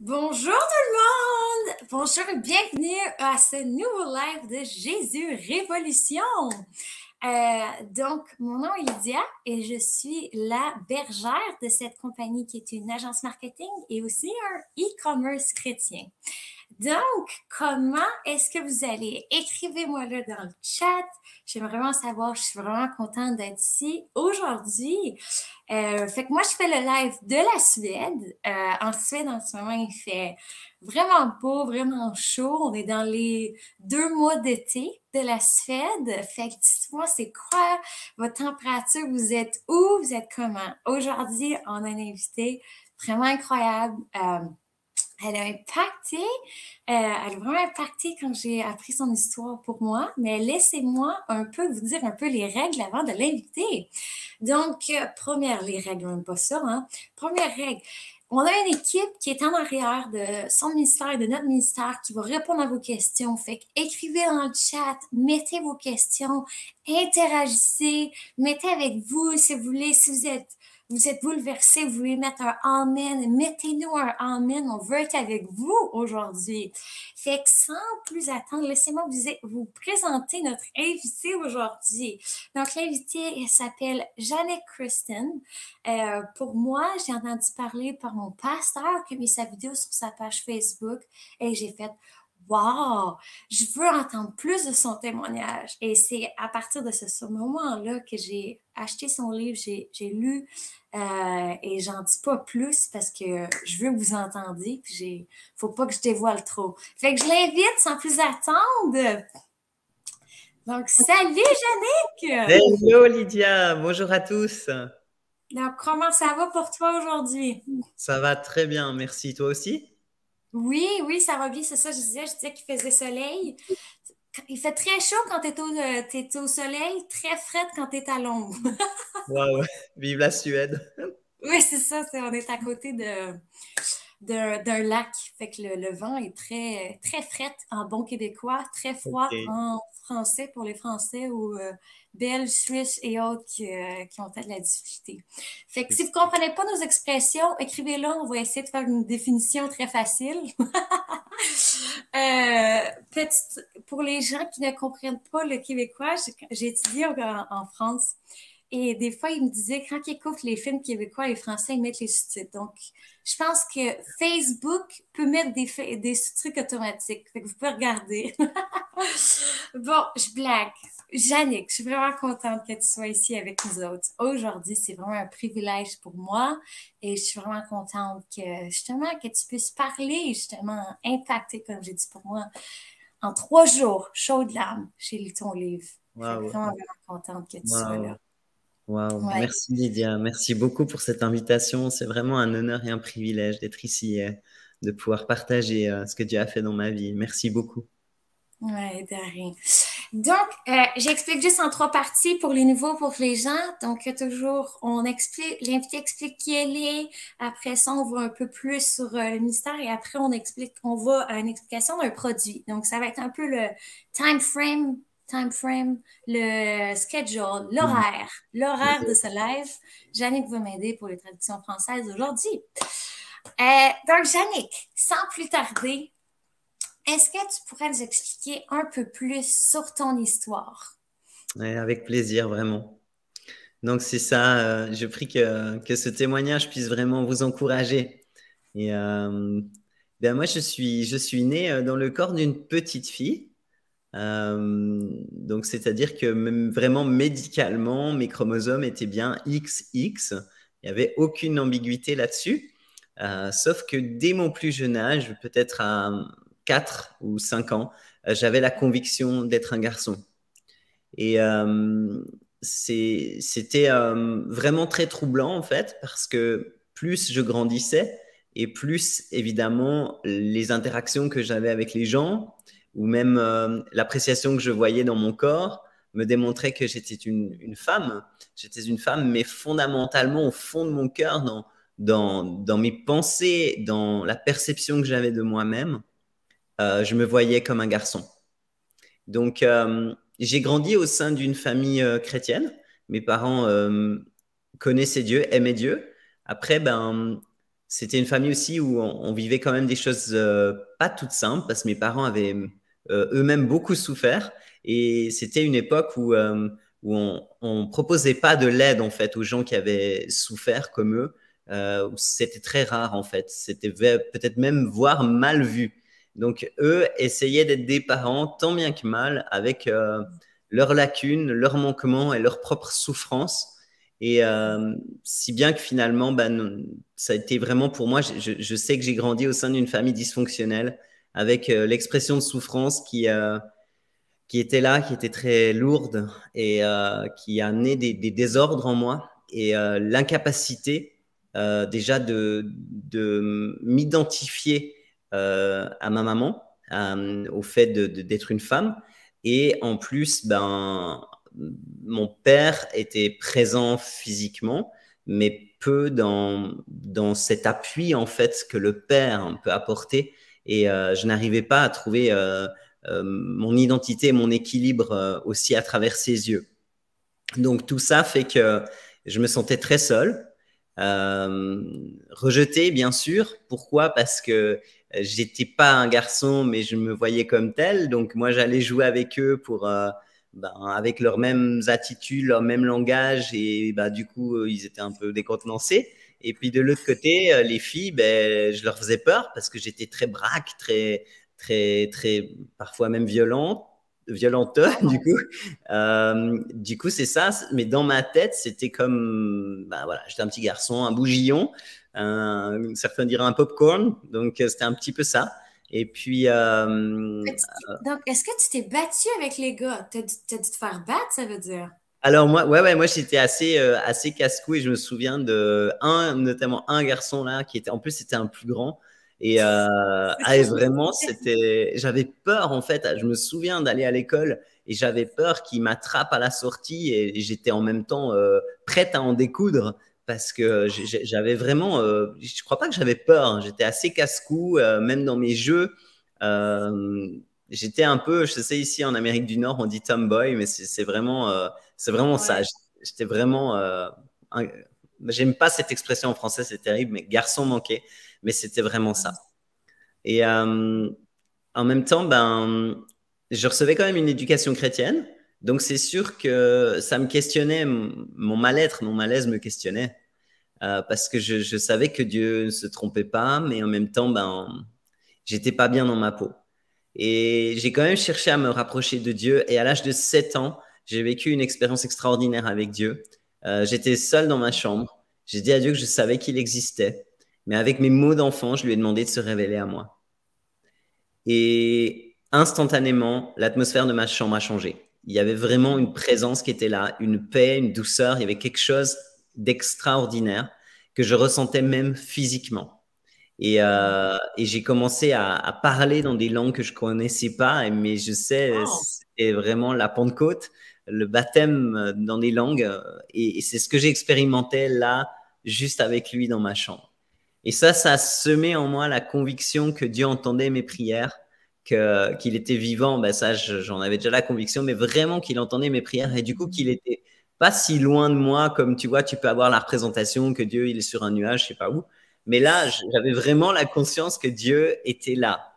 Bonjour tout le monde! Bonjour et bienvenue à ce nouveau live de Jésus Révolution. Donc, mon nom est Lydia et je suis la bergère de cette compagnie qui est une agence marketing et aussi un e-commerce chrétien. Donc, comment est-ce que vous allez? Écrivez-moi là dans le chat. J'aimerais vraiment savoir, je suis vraiment contente d'être ici aujourd'hui. Fait que moi, je fais le live de la Suède. En Suède, en ce moment, il fait vraiment beau, vraiment chaud. On est dans les 2 mois d'été de la Suède. Fait que dites-moi, c'est quoi votre température? Vous êtes où? Vous êtes comment? Aujourd'hui, on a une invitée vraiment incroyable. Elle a impacté, elle a vraiment impacté quand j'ai appris son histoire pour moi, mais laissez-moi un peu vous dire un peu les règles avant de l'inviter. Donc, première, les règles, même pas ça, hein. Première règle, on a une équipe qui est en arrière de son ministère et de notre ministère qui va répondre à vos questions. Fait que écrivez dans le chat, mettez vos questions, interagissez, mettez avec vous si vous voulez, si vous êtes bouleversé, vous voulez mettre un Amen, mettez-nous un Amen, on veut être avec vous aujourd'hui. Fait que sans plus attendre, laissez-moi vous présenter notre invitée aujourd'hui. Donc, l'invitée, elle s'appelle Jeannette Kristen. Pour moi, j'ai entendu parler par mon pasteur qui a mis sa vidéo sur sa page Facebook et j'ai fait wow, je veux entendre plus de son témoignage. Et c'est à partir de ce moment-là que j'ai acheté son livre, j'ai lu et j'en dis pas plus parce que je veux que vous entendiez. Faut pas que je dévoile trop. Fait que je l'invite sans plus attendre. Donc, salut Yannick! Hello Lydia, bonjour à tous. Donc, comment ça va pour toi aujourd'hui? Ça va très bien, merci. Toi aussi? Oui, oui, ça va bien, c'est ça, je disais qu'il faisait soleil. Il fait très chaud quand t'es au soleil, très frais quand t'es à l'ombre. Waouh, vive la Suède. Oui, c'est ça, on est à côté d'un lac. Fait que le vent est très, très frais en bon québécois, très froid Ok. en français pour les Français ou Belges, Suisses et autres qui ont peut-être de la difficulté. Fait que si vous ne comprenez pas nos expressions, écrivez-le, on va essayer de faire une définition très facile. Pour les gens qui ne comprennent pas le québécois, j'ai étudié en France. Et des fois, ils me disaient, quand ils écoutent les films québécois, les Français, ils mettent les sous-titres. Donc, je pense que Facebook peut mettre des sous-titres automatiques. Fait que vous pouvez regarder. Bon, je blague. Yannick, je suis vraiment contente que tu sois ici avec nous autres. Aujourd'hui, c'est vraiment un privilège pour moi et je suis vraiment contente que, justement, que tu puisses parler, justement, impacter, comme j'ai dit pour moi, en 3 jours, chaud de larmes, j'ai lu ton livre. Fait que Waouh, vraiment, vraiment contente que tu sois waouh, là. waouh. Ouais. Merci Lydia, merci beaucoup pour cette invitation. C'est vraiment un honneur et un privilège d'être ici, de pouvoir partager ce que Dieu a fait dans ma vie. Merci beaucoup. Ouais, de rien. Donc, j'explique juste en 3 parties pour les nouveaux, pour les gens. Donc, toujours, l'invité explique qui elle est. Après ça, on va un peu plus sur le mystère et après, on va à une explication d'un produit. Donc, ça va être un peu le time frame, le schedule, l'horaire de ce live. Jannick va m'aider pour les traductions françaises aujourd'hui. Donc, Jannick, sans plus tarder, est-ce que tu pourrais nous expliquer un peu plus sur ton histoire? Ouais, avec plaisir, vraiment. Donc c'est ça, je prie que ce témoignage puisse vraiment vous encourager. Et ben moi, je suis né dans le corps d'une petite fille. Donc, c'est-à-dire que même vraiment médicalement, mes chromosomes étaient bien XX. Il n'y avait aucune ambiguïté là-dessus. Sauf que dès mon plus jeune âge, peut-être à 4 ou 5 ans, j'avais la conviction d'être un garçon. Et c'était vraiment très troublant, en fait, parce que plus je grandissais, et plus, évidemment, les interactions que j'avais avec les gens, ou même l'appréciation que je voyais dans mon corps, me démontraient que j'étais une femme. J'étais une femme, mais fondamentalement, au fond de mon cœur, dans mes pensées, dans la perception que j'avais de moi-même, je me voyais comme un garçon. Donc, j'ai grandi au sein d'une famille chrétienne. Mes parents connaissaient Dieu, aimaient Dieu. Après, ben, c'était une famille aussi où on vivait quand même des choses pas toutes simples parce que mes parents avaient eux-mêmes beaucoup souffert et c'était une époque où on proposait pas de l'aide en fait aux gens qui avaient souffert comme eux. Où c'était très rare en fait. C'était peut-être même voire mal vu. Donc eux essayaient d'être des parents tant bien que mal avec leurs lacunes, leurs manquements et leurs propres souffrances. Et si bien que finalement, ben, ça a été vraiment pour moi, je sais que j'ai grandi au sein d'une famille dysfonctionnelle avec l'expression de souffrance qui était là, qui était très lourde et qui a amené des désordres en moi et l'incapacité déjà de m'identifier à ma maman, au fait d'être une femme. Et en plus, ben, mon père était présent physiquement, mais peu dans cet appui en fait que le père peut apporter. Et je n'arrivais pas à trouver mon identité, mon équilibre aussi à travers ses yeux. Donc tout ça fait que je me sentais très seul, rejeté bien sûr. Pourquoi? Parce que j'étais pas un garçon, mais je me voyais comme tel. Donc moi j'allais jouer avec eux pour ben, avec leurs mêmes attitudes, leur même langage, et bah, du coup ils étaient un peu décontenancés. Et puis de l'autre côté, les filles, ben, je leur faisais peur parce que j'étais très braque, très, parfois même violente, du coup, c'est ça. Mais dans ma tête, c'était comme, ben voilà, j'étais un petit garçon, un bougillon, certains diraient un popcorn. Donc, c'était un petit peu ça. Et puis, Donc, est-ce que tu t'es battu avec les gars? T'as dû te faire battre, ça veut dire? alors moi, moi j'étais assez casse-cou et je me souviens notamment un garçon là qui était, en plus c'était un plus grand et vraiment j'avais peur en fait. Je me souviens d'aller à l'école et j'avais peur qu'il m'attrape à la sortie et j'étais en même temps prête à en découdre parce que j'avais vraiment, je crois pas que j'avais peur. Hein. J'étais assez casse-cou, même dans mes jeux. Euh, J'étais un peu, je sais ici en Amérique du Nord on dit tomboy, mais c'est vraiment ça. Ouais. J'étais vraiment. J'aime pas cette expression en français, c'est terrible, mais garçon manqué. Mais c'était vraiment ça. Et en même temps, ben, je recevais quand même une éducation chrétienne. Donc c'est sûr que ça me questionnait, mon mal-être, mon malaise me questionnait. Parce que je savais que Dieu ne se trompait pas, mais en même temps, ben, j'étais pas bien dans ma peau. Et j'ai quand même cherché à me rapprocher de Dieu. Et à l'âge de 7 ans, j'ai vécu une expérience extraordinaire avec Dieu. J'étais seul dans ma chambre. J'ai dit à Dieu que je savais qu'il existait. Mais avec mes mots d'enfant, je lui ai demandé de se révéler à moi. Et instantanément, l'atmosphère de ma chambre a changé. Il y avait vraiment une présence qui était là, une paix, une douceur. Il y avait quelque chose d'extraordinaire que je ressentais même physiquement. Et j'ai commencé à parler dans des langues que je connaissais pas, mais je sais, Wow. c'est vraiment la Pentecôte, le baptême dans des langues, et c'est ce que j'ai expérimenté là, juste avec lui dans ma chambre. Et ça a semé en moi la conviction que Dieu entendait mes prières, qu'il était vivant. Ben ça, j'en avais déjà la conviction, mais vraiment qu'il entendait mes prières, et du coup qu'il était pas si loin de moi, comme tu vois, tu peux avoir la représentation que Dieu il est sur un nuage, je sais pas où. Mais là, j'avais vraiment la conscience que Dieu était là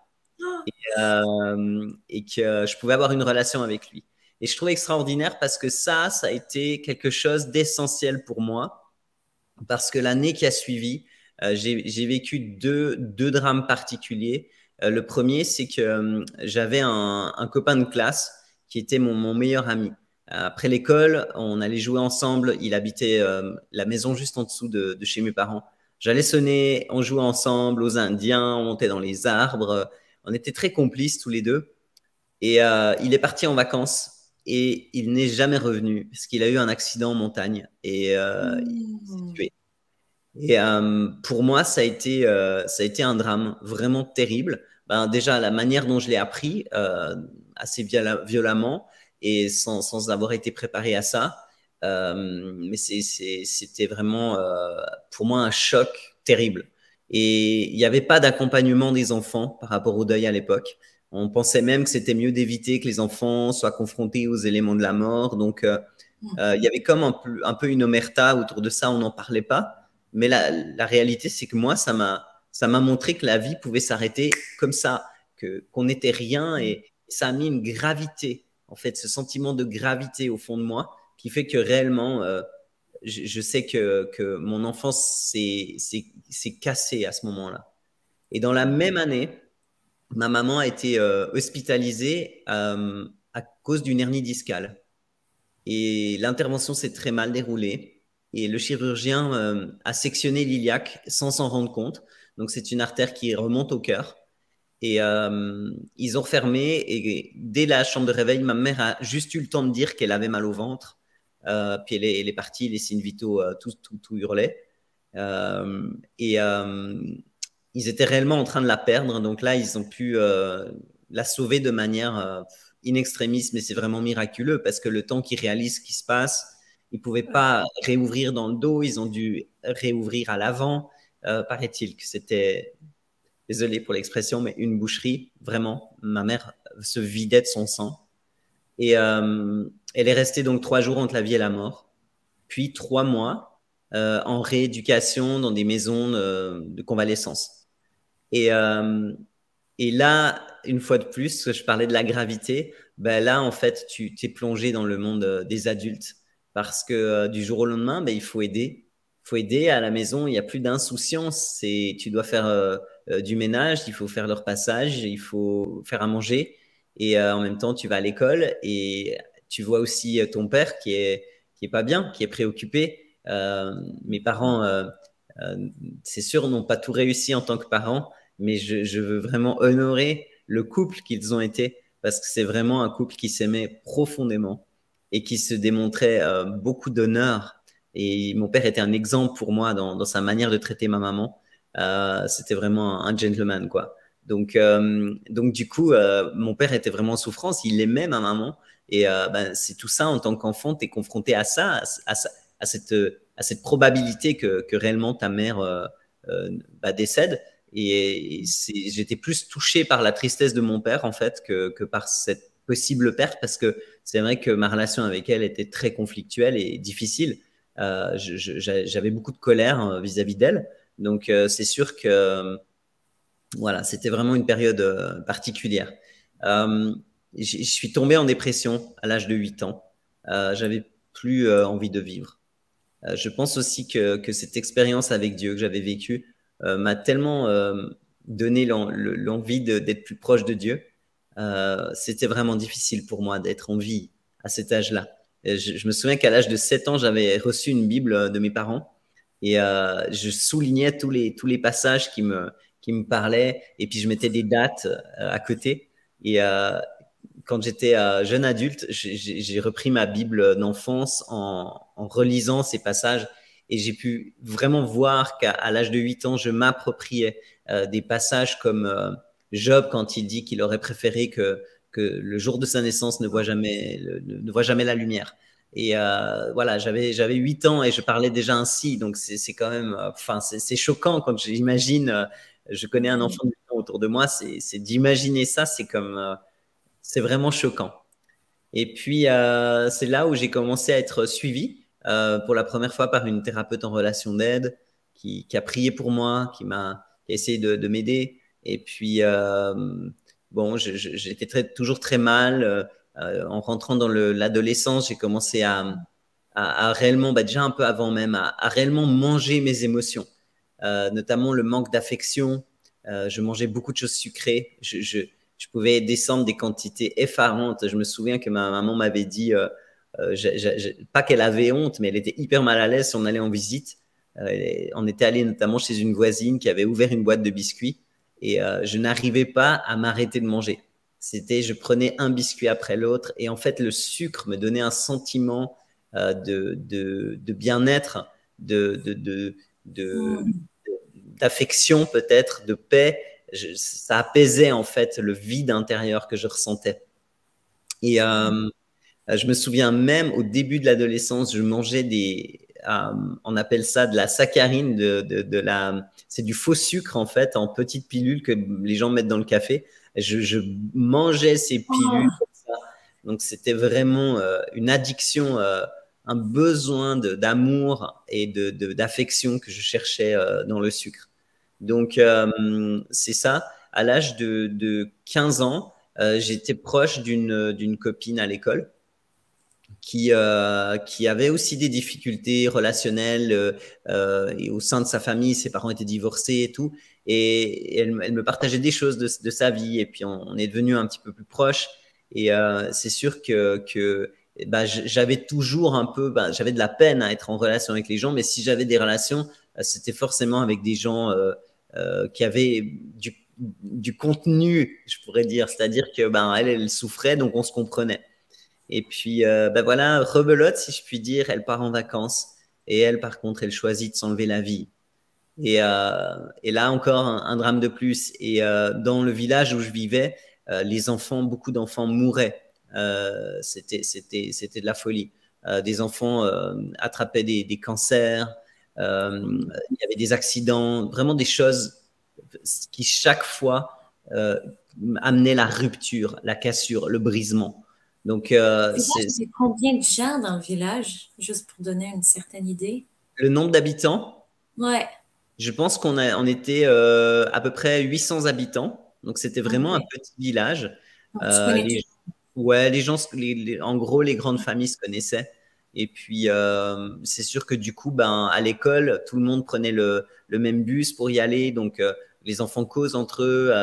et que je pouvais avoir une relation avec lui. Et je trouvais extraordinaire parce que ça a été quelque chose d'essentiel pour moi parce que l'année qui a suivi, j'ai vécu deux drames particuliers. Le premier, c'est que j'avais un copain de classe qui était mon meilleur ami. Après l'école, on allait jouer ensemble. Il habitait la maison juste en dessous de chez mes parents. J'allais sonner, on jouait ensemble aux Indiens, on montait dans les arbres. On était très complices tous les deux. Et il est parti en vacances et il n'est jamais revenu parce qu'il a eu un accident en montagne et il s'est Hmm. tué. Et pour moi, ça a été un drame vraiment terrible. Ben, déjà, la manière dont je l'ai appris, assez violemment et sans avoir été préparé à ça. Mais c'était vraiment pour moi un choc terrible. Et il n'y avait pas d'accompagnement des enfants par rapport au deuil à l'époque. On pensait même que c'était mieux d'éviter que les enfants soient confrontés aux éléments de la mort. Donc, il y avait comme un peu une omerta autour de ça, on n'en parlait pas. Mais la réalité, c'est que moi, ça m'a montré que la vie pouvait s'arrêter comme ça, qu'on n'était rien, et ça a mis une gravité, en fait, ce sentiment de gravité au fond de moi qui fait que réellement, je sais que mon enfance s'est cassée à ce moment-là. Et dans la même année, ma maman a été hospitalisée à cause d'une hernie discale. Et l'intervention s'est très mal déroulée. Et le chirurgien a sectionné l'iliaque sans s'en rendre compte. Donc, c'est une artère qui remonte au cœur. Et ils ont refermé. Et dès la chambre de réveil, ma mère a juste eu le temps de dire qu'elle avait mal au ventre. Puis elle est partie, les signes vitaux, tout hurlait. Et ils étaient réellement en train de la perdre. Donc là, ils ont pu la sauver de manière in extremis, mais c'est vraiment miraculeux parce que le temps qu'ils réalisent ce qui se passe, ils ne pouvaient pas réouvrir dans le dos, ils ont dû réouvrir à l'avant. Paraît-il que c'était, désolé pour l'expression, mais une boucherie. Vraiment, ma mère se vidait de son sang. Et elle est restée donc 3 jours entre la vie et la mort, puis 3 mois en rééducation dans des maisons de convalescence. Et, et là, une fois de plus, je parlais de la gravité. Ben là, en fait, tu t'es plongé dans le monde des adultes parce que du jour au lendemain, ben, il faut aider. Il faut aider à la maison. Il n'y a plus d'insouciance. Tu dois faire du ménage, il faut faire leur passage, il faut faire à manger. Et en même temps, tu vas à l'école et tu vois aussi ton père qui est pas bien, qui est préoccupé. Mes parents, c'est sûr, n'ont pas tout réussi en tant que parents, mais je veux vraiment honorer le couple qu'ils ont été parce que c'est vraiment un couple qui s'aimait profondément et qui se démontrait beaucoup d'honneur. Et mon père était un exemple pour moi dans sa manière de traiter ma maman. C'était vraiment un gentleman, quoi. Donc du coup, mon père était vraiment en souffrance. Il aimait ma maman. Et ben, c'est tout ça, en tant qu'enfant, tu es confronté à ça, à cette probabilité que réellement ta mère bah, décède. Et j'étais plus touché par la tristesse de mon père, en fait, que par cette possible perte, parce que c'est vrai que ma relation avec elle était très conflictuelle et difficile. J'avais beaucoup de colère vis-à-vis d'elle. Donc, c'est sûr que voilà, c'était vraiment une période particulière. Je suis tombé en dépression à l'âge de 8 ans. J'avais plus envie de vivre. Je pense aussi que cette expérience avec Dieu que j'avais vécue m'a tellement donné l'envie d'être plus proche de Dieu. C'était vraiment difficile pour moi d'être en vie à cet âge-là. Je me souviens qu'à l'âge de 7 ans, j'avais reçu une Bible de mes parents et je soulignais tous les passages qui me parlaient et puis je mettais des dates à côté. Et quand j'étais jeune adulte, j'ai repris ma Bible d'enfance en relisant ces passages et j'ai pu vraiment voir qu'à l'âge de 8 ans, je m'appropriais des passages comme Job quand il dit qu'il aurait préféré que le jour de sa naissance ne voit jamais la lumière. Et voilà, j'avais 8 ans et je parlais déjà ainsi, donc c'est quand même, enfin, c'est choquant quand j'imagine, je connais un enfant de 8 ans autour de moi, c'est d'imaginer ça, c'est vraiment choquant. Et puis, c'est là où j'ai commencé à être suivi pour la première fois par une thérapeute en relation d'aide qui a prié pour moi, qui a essayé de m'aider. Et puis, bon, j'étais toujours très mal. En rentrant dans l'adolescence, j'ai commencé à réellement, bah, déjà un peu avant même, à réellement manger mes émotions, notamment le manque d'affection. Je mangeais beaucoup de choses sucrées. Je pouvais descendre des quantités effarantes. Je me souviens que ma maman m'avait dit, pas qu'elle avait honte, mais elle était hyper mal à l'aise si on allait en visite. On était allé notamment chez une voisine qui avait ouvert une boîte de biscuits et je n'arrivais pas à m'arrêter de manger. Je prenais un biscuit après l'autre et en fait, le sucre me donnait un sentiment de bien-être, d'affection peut-être, de paix. Ça apaisait en fait le vide intérieur que je ressentais. Et je me souviens même au début de l'adolescence, je mangeais on appelle ça de la saccharine, c'est du faux sucre en fait, en petites pilules que les gens mettent dans le café. Je mangeais ces pilules comme ça. Donc c'était vraiment une addiction un besoin d'amour et d'affection que je cherchais dans le sucre. Donc, c'est ça. À l'âge de 15 ans, j'étais proche d'une copine à l'école qui avait aussi des difficultés relationnelles et au sein de sa famille, ses parents étaient divorcés et tout. Et elle me partageait des choses de sa vie et puis on est devenu un petit peu plus proches. Et c'est sûr que bah, j'avais toujours un peu, bah, j'avais de la peine à être en relation avec les gens, mais si j'avais des relations, c'était forcément avec des gens qui avaient du contenu, je pourrais dire. C'est-à-dire que ben, elle souffrait, donc on se comprenait. Et puis, ben voilà, rebelote, si je puis dire, elle part en vacances. Et elle, par contre, elle choisit de s'enlever la vie. Et là encore, un drame de plus. Et dans le village où je vivais, les enfants, beaucoup d'enfants mouraient. C'était de la folie. Des enfants attrapaient des cancers. Il y avait des accidents, vraiment des choses qui chaque fois amenaient la rupture, la cassure, le brisement. Donc, Le village, il y avait combien de gens dans le village, juste pour donner une certaine idée? le nombre d'habitants, Ouais, je pense on était à peu près 800 habitants. Donc, c'était vraiment un ok. petit village. Donc, tu connais tout. Ouais, les gens, en gros, les grandes familles se connaissaient. Et puis, c'est sûr que du coup, ben, à l'école, tout le monde prenait le même bus pour y aller. Donc, les enfants causent entre eux.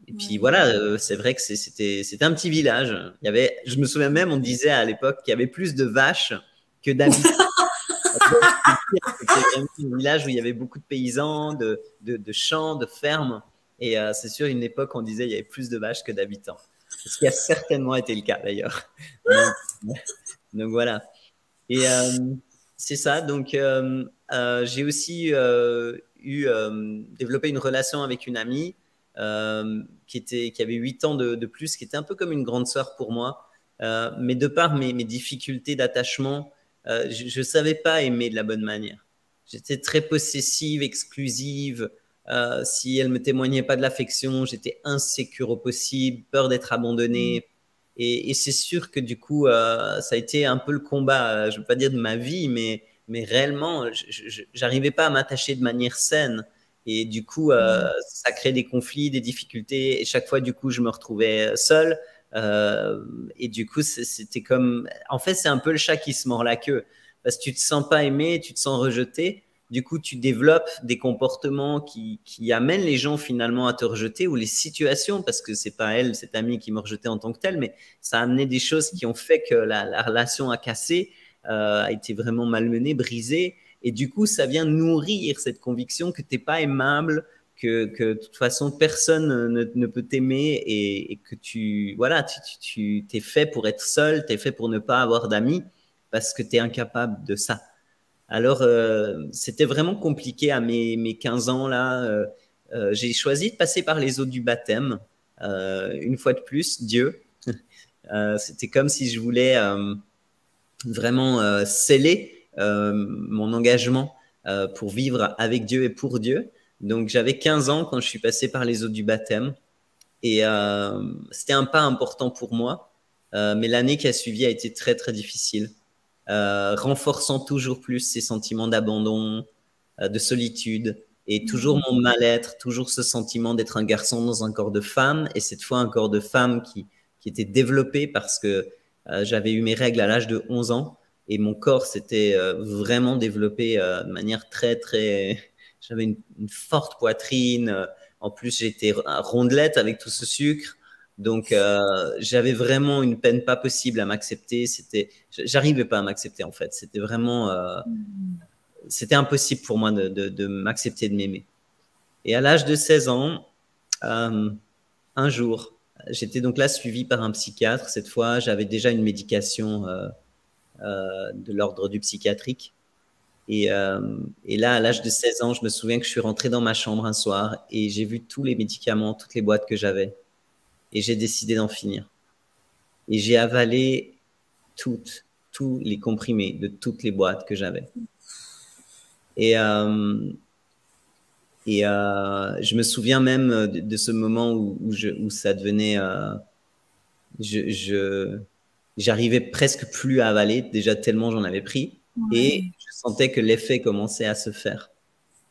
Et puis Ouais. voilà, c'est vrai que c'était un petit village. Il y avait, je me souviens même, on disait à l'époque qu'il y avait plus de vaches que d'habitants. C'était vraiment un village où il y avait beaucoup de paysans, de champs, de fermes. Et c'est sûr, une époque, on disait qu'il y avait plus de vaches que d'habitants. Ce qui a certainement été le cas d'ailleurs. Donc, donc voilà. Et c'est ça. Donc j'ai aussi développé une relation avec une amie qui avait 8 ans de plus, qui était un peu comme une grande sœur pour moi. Mais de par mes difficultés d'attachement, je ne savais pas aimer de la bonne manière. J'étais très possessive, exclusive. Si elle me témoignait pas de l'affection, j'étais insécure au possible, peur d'être abandonnée. Et c'est sûr que du coup, ça a été un peu le combat, je ne veux pas dire de ma vie, mais réellement, je n'arrivais pas à m'attacher de manière saine. Et du coup, ça crée des conflits, des difficultés. Et chaque fois, du coup, je me retrouvais seul. Et du coup, c'était comme. En fait, c'est un peu le chat qui se mord la queue. Parce que tu te sens pas aimé, tu te sens rejeté. Du coup, tu développes des comportements qui amènent les gens finalement à te rejeter ou les situations, parce que c'est pas elle, cette amie qui me rejetait en tant que telle, mais ça a amené des choses qui ont fait que la relation a cassé, a été vraiment malmenée, brisée. Et du coup, ça vient nourrir cette conviction que tu n'es pas aimable, que de toute façon, personne ne peut t'aimer et que voilà, tu t'es fait pour être seul, tu es fait pour ne pas avoir d'amis parce que tu es incapable de ça. Alors, c'était vraiment compliqué à mes 15 ans là. J'ai choisi de passer par les eaux du baptême. Une fois de plus, Dieu. C'était comme si je voulais vraiment sceller mon engagement pour vivre avec Dieu et pour Dieu. Donc, j'avais 15 ans quand je suis passé par les eaux du baptême. Et c'était un pas important pour moi. Mais l'année qui a suivi a été très, très difficile, renforçant toujours plus ces sentiments d'abandon, de solitude, et toujours mon mal-être, toujours ce sentiment d'être un garçon dans un corps de femme, et cette fois un corps de femme qui était développé parce que j'avais eu mes règles à l'âge de 11 ans, et mon corps s'était vraiment développé de manière très, très... J'avais une forte poitrine, en plus j'étais rondelette avec tout ce sucre, donc j'avais vraiment une peine pas possible à m'accepter. J'arrivais pas à m'accepter en fait. C'était vraiment, c'était impossible pour moi de m'accepter, de m'aimer. Et à l'âge de 16 ans, euh, un jour, j'étais donc là suivi par un psychiatre. Cette fois, j'avais déjà une médication de l'ordre du psychiatrique. Et là, à l'âge de 16 ans, je me souviens que je suis rentré dans ma chambre un soir et j'ai vu tous les médicaments, toutes les boîtes que j'avais. Et j'ai décidé d'en finir. Et j'ai avalé tous les comprimés de toutes les boîtes que j'avais. Et, je me souviens même de ce moment où ça devenait. Je j'arrivais presque plus à avaler, déjà tellement j'en avais pris. Et Ouais. je sentais que l'effet commençait à se faire.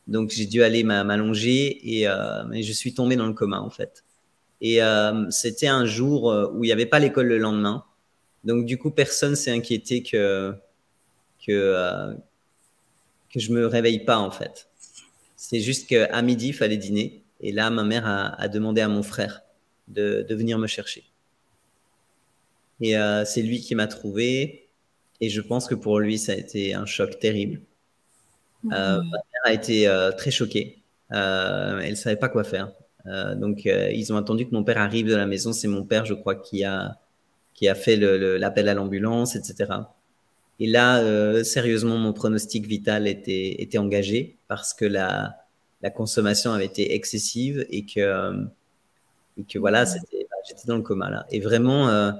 Donc, j'ai dû aller m'allonger et je suis tombé dans le coma, en fait. Et c'était un jour où il n'y avait pas l'école le lendemain. Donc, du coup, personne s'est inquiété que, euh, que je me réveille pas, en fait. C'est juste qu'à midi, il fallait dîner. Et là, ma mère a demandé à mon frère de venir me chercher. Et c'est lui qui m'a trouvé. Et je pense que pour lui, ça a été un choc terrible. Ma Mhm. mère a été très choquée. Elle ne savait pas quoi faire. Donc, ils ont attendu que mon père arrive de la maison. C'est mon père, je crois, qui a fait l'appel à l'ambulance, etc. Et là, sérieusement, mon pronostic vital était engagé parce que la consommation avait été excessive et que voilà, j'étais dans le coma là. Et vraiment,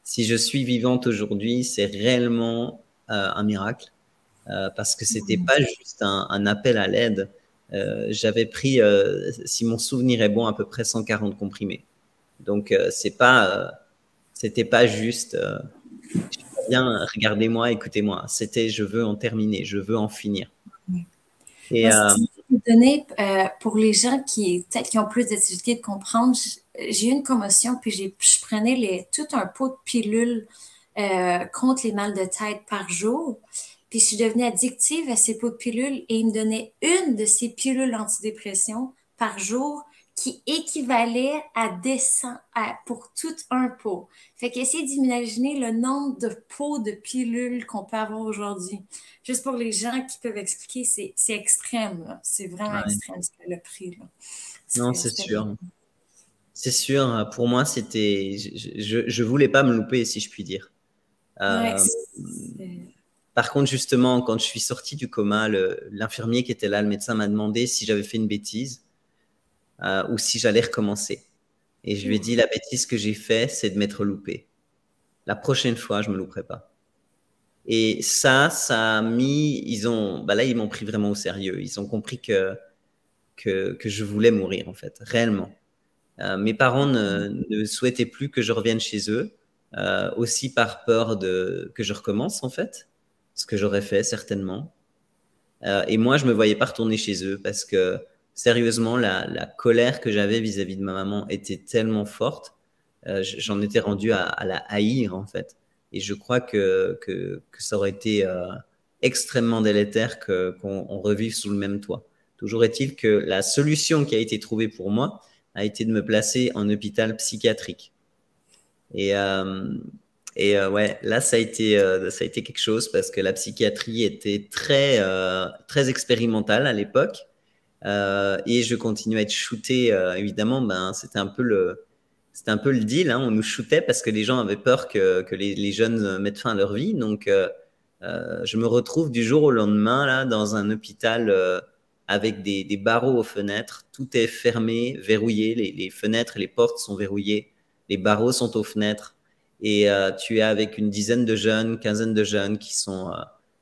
si je suis vivante aujourd'hui, c'est réellement un miracle parce que c'était Mhm. pas juste un appel à l'aide. J'avais pris, si mon souvenir est bon, à peu près 140 comprimés. Donc, c'était pas juste bien, regardez-moi, écoutez-moi. C'était je veux en terminer, je veux en finir. Et Moi, si je peux donner, pour les gens qui peut-être qui ont plus de difficultés de comprendre, j'ai eu une commotion, puis je prenais tout un pot de pilules contre les mal de tête par jour. Puis je suis devenue addictive à ces pots de pilules et ils me donnaient une de ces pilules antidépression par jour qui équivalait à pour tout un pot. Fait qu'essayez d'imaginer le nombre de pots de pilules qu'on peut avoir aujourd'hui. Juste pour les gens qui peuvent expliquer, c'est extrême, là. C'est vraiment ouais, extrême ce qu'elle a pris, là. non, c'est C'était sûr. C'est sûr, pour moi, c'était. Je voulais pas me louper, si je puis dire. ouais, Euh, Par contre, justement, quand je suis sorti du coma, l'infirmier qui était là, le médecin m'a demandé si j'avais fait une bêtise ou si j'allais recommencer. Et je lui ai dit, la bêtise que j'ai fait, c'est de m'être loupé. La prochaine fois, je me louperai pas. Et ça a mis, bah là, ils m'ont pris vraiment au sérieux. Ils ont compris que je voulais mourir, en fait, réellement. Mes parents ne souhaitaient plus que je revienne chez eux, aussi par peur que je recommence, en fait, ce que j'aurais fait certainement. Et moi, je me voyais pas retourner chez eux parce que, sérieusement, la colère que j'avais vis-à-vis de ma maman était tellement forte, j'en étais rendu à la haïr, en fait. Et je crois que ça aurait été extrêmement délétère qu'on revive sous le même toit. Toujours est-il que la solution qui a été trouvée pour moi a été de me placer en hôpital psychiatrique. Et, ouais, là, ça a été quelque chose parce que la psychiatrie était très expérimentale à l'époque. Et je continuais à être shooté, évidemment, ben, c'était un peu le deal, hein. On nous shootait parce que les gens avaient peur que les jeunes mettent fin à leur vie. Donc, je me retrouve du jour au lendemain là, dans un hôpital avec des barreaux aux fenêtres. Tout est fermé, verrouillé. Les fenêtres, les portes sont verrouillées. Les barreaux sont aux fenêtres. Et tu es avec une dizaine de jeunes, quinzaine de jeunes qui sont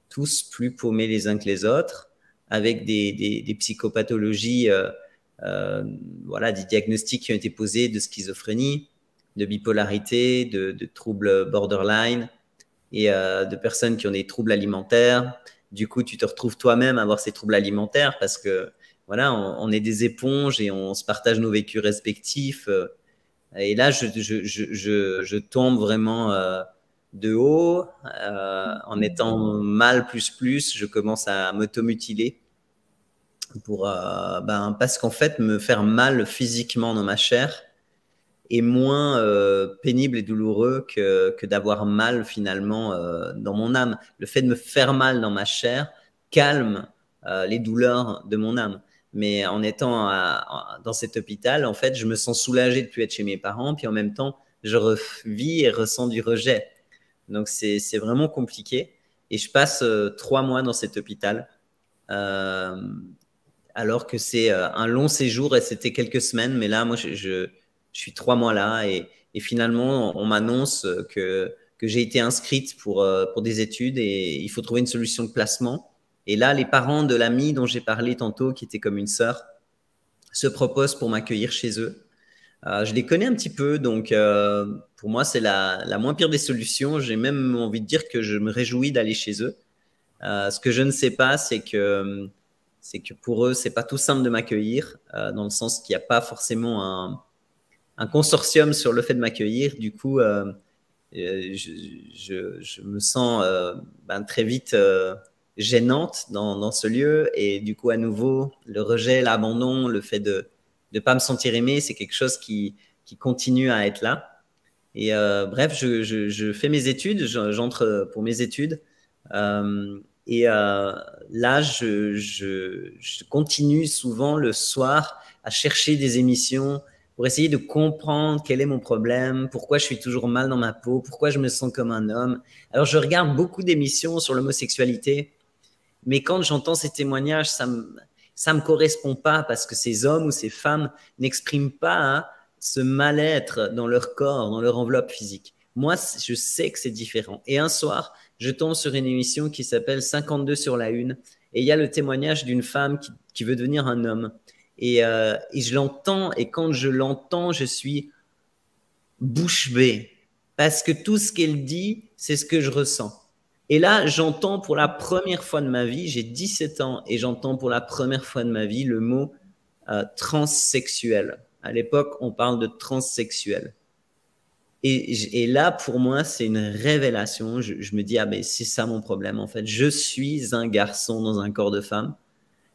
tous plus paumés les uns que les autres, avec des psychopathologies, euh, voilà, des diagnostics qui ont été posés de schizophrénie, de bipolarité, de troubles borderline et de personnes qui ont des troubles alimentaires. Du coup, tu te retrouves toi-même à avoir ces troubles alimentaires parce que voilà, on est des éponges et on se partage nos vécus respectifs. Et là, je tombe vraiment de haut. En étant mal plus, je commence à m'automutiler parce qu'en fait, me faire mal physiquement dans ma chair est moins pénible et douloureux que d'avoir mal finalement dans mon âme. Le fait de me faire mal dans ma chair calme les douleurs de mon âme. Mais en étant dans cet hôpital, en fait, je me sens soulagé de ne plus être chez mes parents, puis en même temps, je vis et ressens du rejet. Donc, c'est vraiment compliqué. Et je passe 3 mois dans cet hôpital. Euh, Alors que c'est un long séjour et c'était quelques semaines. Mais là, moi, je suis 3 mois là et finalement, on m'annonce que j'ai été inscrite pour des études et il faut trouver une solution de placement. Et là, les parents de l'amie dont j'ai parlé tantôt, qui était comme une sœur, se proposent pour m'accueillir chez eux. Je les connais un petit peu, donc pour moi, c'est la moins pire des solutions. J'ai même envie de dire que je me réjouis d'aller chez eux. Ce que je ne sais pas, c'est que pour eux, c'est pas tout simple de m'accueillir, dans le sens qu'il n'y a pas forcément un consortium sur le fait de m'accueillir. Du coup, je me sens très vite gênante dans ce lieu. Et du coup, à nouveau, le rejet, l'abandon, le fait de ne pas me sentir aimé, c'est quelque chose qui continue à être là. Et bref, je fais mes études, j'entre pour mes études. Et là, je continue souvent le soir à chercher des émissions pour essayer de comprendre quel est mon problème, pourquoi je suis toujours mal dans ma peau, pourquoi je me sens comme un homme. Alors, je regarde beaucoup d'émissions sur l'homosexualité, mais quand j'entends ces témoignages, ça me correspond pas parce que ces hommes ou ces femmes n'expriment pas ce mal-être dans leur corps, dans leur enveloppe physique. Moi, je sais que c'est différent. Et un soir, je tombe sur une émission qui s'appelle 52 sur la une, et il y a le témoignage d'une femme qui veut devenir un homme. Et je l'entends, et quand je l'entends, je suis bouche bée, parce que tout ce qu'elle dit, c'est ce que je ressens. Et là, j'entends pour la première fois de ma vie, j'ai 17 ans, et j'entends pour la première fois de ma vie le mot transsexuel. À l'époque, on parle de transsexuel. Et là, pour moi, c'est une révélation. Je me dis, ah ben, c'est ça mon problème, en fait. Je suis un garçon dans un corps de femme,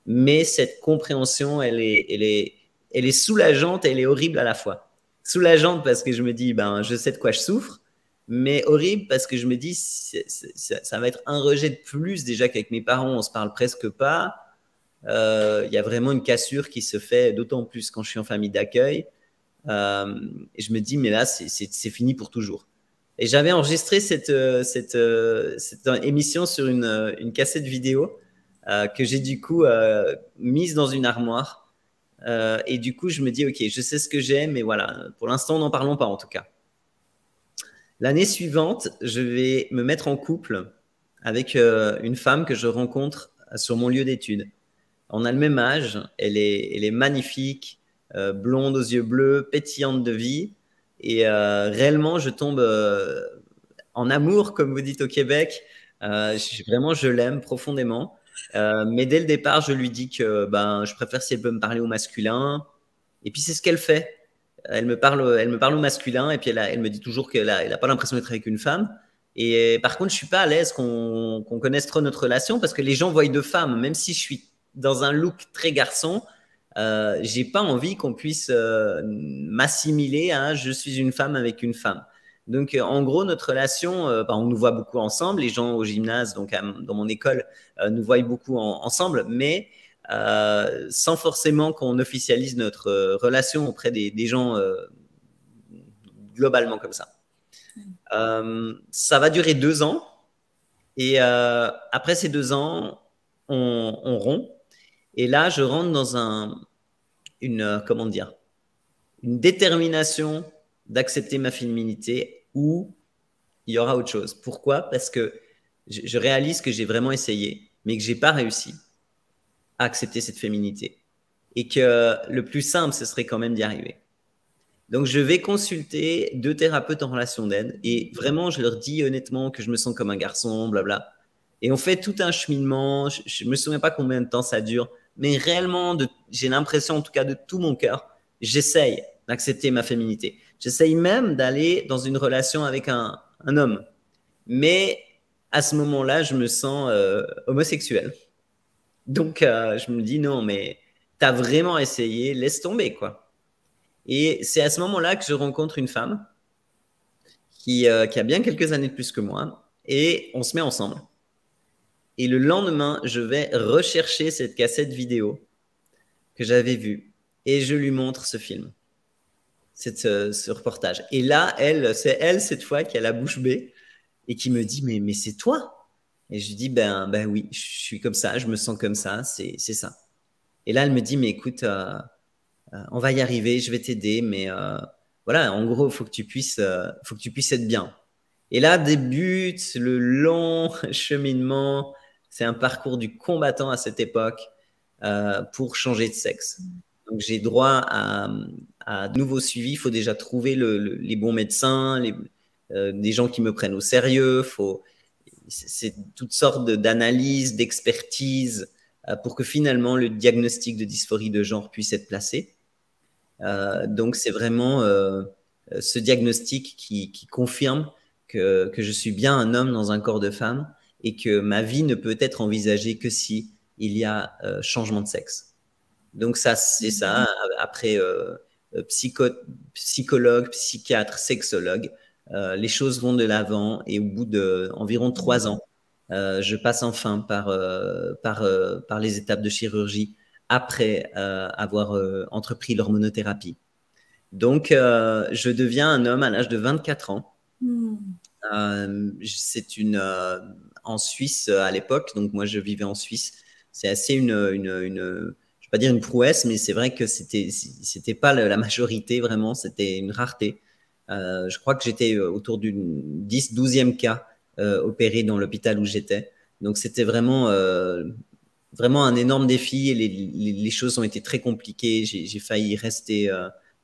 mais cette compréhension, elle est soulageante, elle est horrible à la fois. Soulageante parce que je me dis, ben, je sais de quoi je souffre, mais horrible parce que je me dis, ça va être un rejet de plus. Déjà qu'avec mes parents, on se parle presque pas. Y a vraiment une cassure qui se fait, d'autant plus quand je suis en famille d'accueil. Et je me dis, mais là, c'est fini pour toujours. Et j'avais enregistré cette émission sur une cassette vidéo que j'ai du coup mise dans une armoire. Et du coup, je me dis, OK, je sais ce que j'ai, mais voilà, pour l'instant, n'en parlons pas en tout cas. L'année suivante, je vais me mettre en couple avec une femme que je rencontre sur mon lieu d'études. On a le même âge, elle est magnifique, blonde aux yeux bleus, pétillante de vie. Et réellement, je tombe en amour, comme vous dites au Québec. Vraiment, je l'aime profondément. Mais dès le départ, je lui dis que ben, je préfère si elle peut me parler au masculin. Et puis, c'est ce qu'elle fait. Elle me parle au masculin et puis elle me dit toujours qu'elle n'a pas l'impression d'être avec une femme. Et par contre, je suis pas à l'aise qu'on connaisse trop notre relation parce que les gens voient deux femmes. Même si je suis dans un look très garçon, j'ai pas envie qu'on puisse m'assimiler à je suis une femme avec une femme. Donc, en gros, notre relation, on nous voit beaucoup ensemble. Les gens au gymnase, donc dans mon école, nous voient beaucoup ensemble, mais sans forcément qu'on officialise notre relation auprès des gens globalement comme ça. Ça va durer 2 ans. Et après ces 2 ans, on rompt. Et là, je rentre dans comment dire, une détermination d'accepter ma féminité où il y aura autre chose. Pourquoi? Parce que je réalise que j'ai vraiment essayé, mais que j'ai pas réussi à accepter cette féminité. Et que le plus simple, ce serait quand même d'y arriver. Donc, je vais consulter 2 thérapeutes en relation d'aide et vraiment, je leur dis honnêtement que je me sens comme un garçon, blabla. Et on fait tout un cheminement. Je me souviens pas combien de temps ça dure, mais réellement, j'ai l'impression, en tout cas de tout mon cœur, j'essaye d'accepter ma féminité. J'essaye même d'aller dans une relation avec un homme. Mais à ce moment-là, je me sens homosexuel. Donc, je me dis non, mais t'as vraiment essayé, laisse tomber, quoi. Et c'est à ce moment-là que je rencontre une femme qui a bien quelques années de plus que moi et on se met ensemble. Et le lendemain, je vais rechercher cette cassette vidéo que j'avais vue et je lui montre ce film, ce reportage. Et là, c'est elle cette fois qui a la bouche bée et qui me dit mais c'est toi? Et je lui dis ben oui, je suis comme ça, je me sens comme ça, c'est ça. Et là, elle me dit mais écoute, on va y arriver, je vais t'aider, mais voilà, en gros, il faut que tu puisses être bien. Et là débute le long cheminement. C'est un parcours du combattant à cette époque pour changer de sexe. Donc j'ai droit à à de nouveaux suivis, il faut déjà trouver les bons médecins, des gens qui me prennent au sérieux. C'est toutes sortes d'analyses, d'expertises pour que finalement le diagnostic de dysphorie de genre puisse être placé. Donc, c'est vraiment ce diagnostic qui confirme que je suis bien un homme dans un corps de femme et que ma vie ne peut être envisagée que si il y a changement de sexe. Donc, ça, c'est ça. Après, psychologue, psychiatre, sexologue, les choses vont de l'avant et au bout d'environ 3 ans, je passe enfin par les étapes de chirurgie après avoir entrepris l'hormonothérapie. Donc, je deviens un homme à l'âge de 24 ans. C'est en Suisse à l'époque, donc moi je vivais en Suisse. C'est assez je vais pas dire une prouesse, mais c'est vrai que c'était pas la majorité vraiment, c'était une rareté. Je crois que j'étais autour du 12e cas opéré dans l'hôpital où j'étais. Donc c'était vraiment un énorme défi et les choses ont été très compliquées. J'ai failli rester,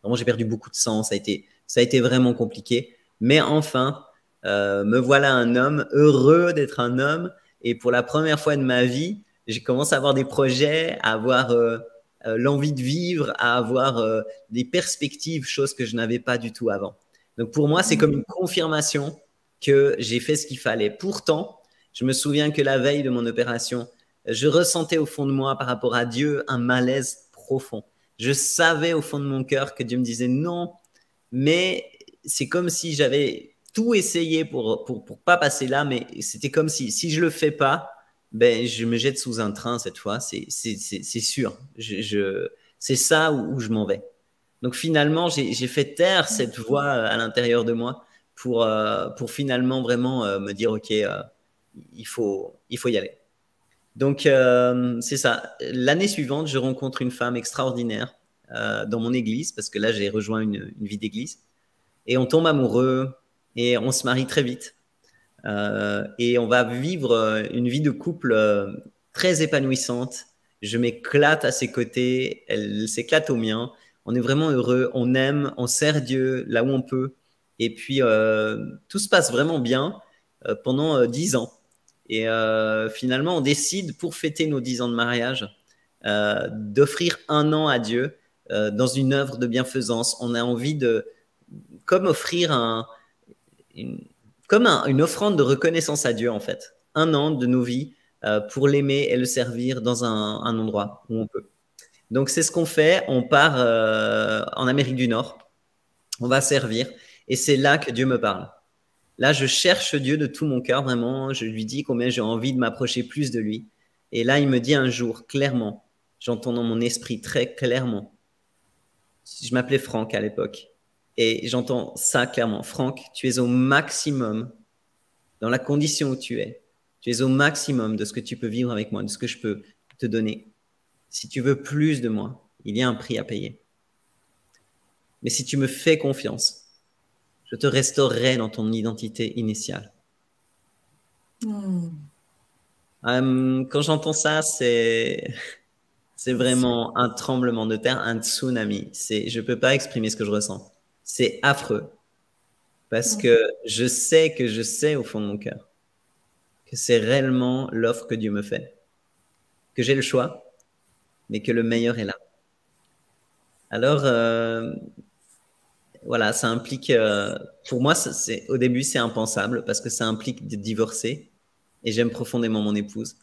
vraiment j'ai perdu beaucoup de sang. Ça a été vraiment compliqué. Mais enfin, me voilà un homme heureux d'être un homme. Et pour la première fois de ma vie, j'ai commencé à avoir des projets, à avoir l'envie de vivre, à avoir des perspectives, chose que je n'avais pas du tout avant. Donc pour moi, c'est comme une confirmation que j'ai fait ce qu'il fallait. Pourtant, je me souviens que la veille de mon opération, je ressentais au fond de moi par rapport à Dieu un malaise profond. Je savais au fond de mon cœur que Dieu me disait non, mais c'est comme si j'avais tout essayé pour pas passer là, mais c'était comme si je le fais pas, ben je me jette sous un train cette fois, c'est sûr. C'est ça où je m'en vais. Donc finalement, j'ai fait taire cette voix à l'intérieur de moi pour finalement vraiment me dire ok, il faut y aller. Donc c'est ça. L'année suivante, je rencontre une femme extraordinaire dans mon église parce que là j'ai rejoint une vie d'église et on tombe amoureux et on se marie très vite et on va vivre une vie de couple très épanouissante. Je m'éclate à ses côtés, elle s'éclate au mien. On est vraiment heureux, on aime, on sert Dieu là où on peut. Et puis, tout se passe vraiment bien pendant 10 ans. Et finalement, on décide, pour fêter nos 10 ans de mariage, d'offrir 1 an à Dieu dans une œuvre de bienfaisance. On a envie comme offrir une offrande de reconnaissance à Dieu, en fait. 1 an de nos vies pour l'aimer et le servir dans un endroit où on peut. Donc, c'est ce qu'on fait. On part en Amérique du Nord. On va servir. Et c'est là que Dieu me parle. Là, je cherche Dieu de tout mon cœur, vraiment. Je lui dis combien j'ai envie de m'approcher plus de lui. Et là, il me dit un jour, clairement, j'entends dans mon esprit très clairement. Je m'appelais Franck à l'époque. Et j'entends ça clairement. Franck, tu es au maximum dans la condition où tu es. Tu es au maximum de ce que tu peux vivre avec moi, de ce que je peux te donner. Si tu veux plus de moi, il y a un prix à payer. Mais si tu me fais confiance, je te restaurerai dans ton identité initiale. Quand j'entends ça, c'est vraiment un tremblement de terre, un tsunami. Je ne peux pas exprimer ce que je ressens. C'est affreux. Parce que je sais au fond de mon cœur que c'est réellement l'offre que Dieu me fait. Que j'ai le choix, mais que le meilleur est là. Alors, voilà, ça implique, pour moi, au début, c'est impensable parce que ça implique de divorcer. Et j'aime profondément mon épouse.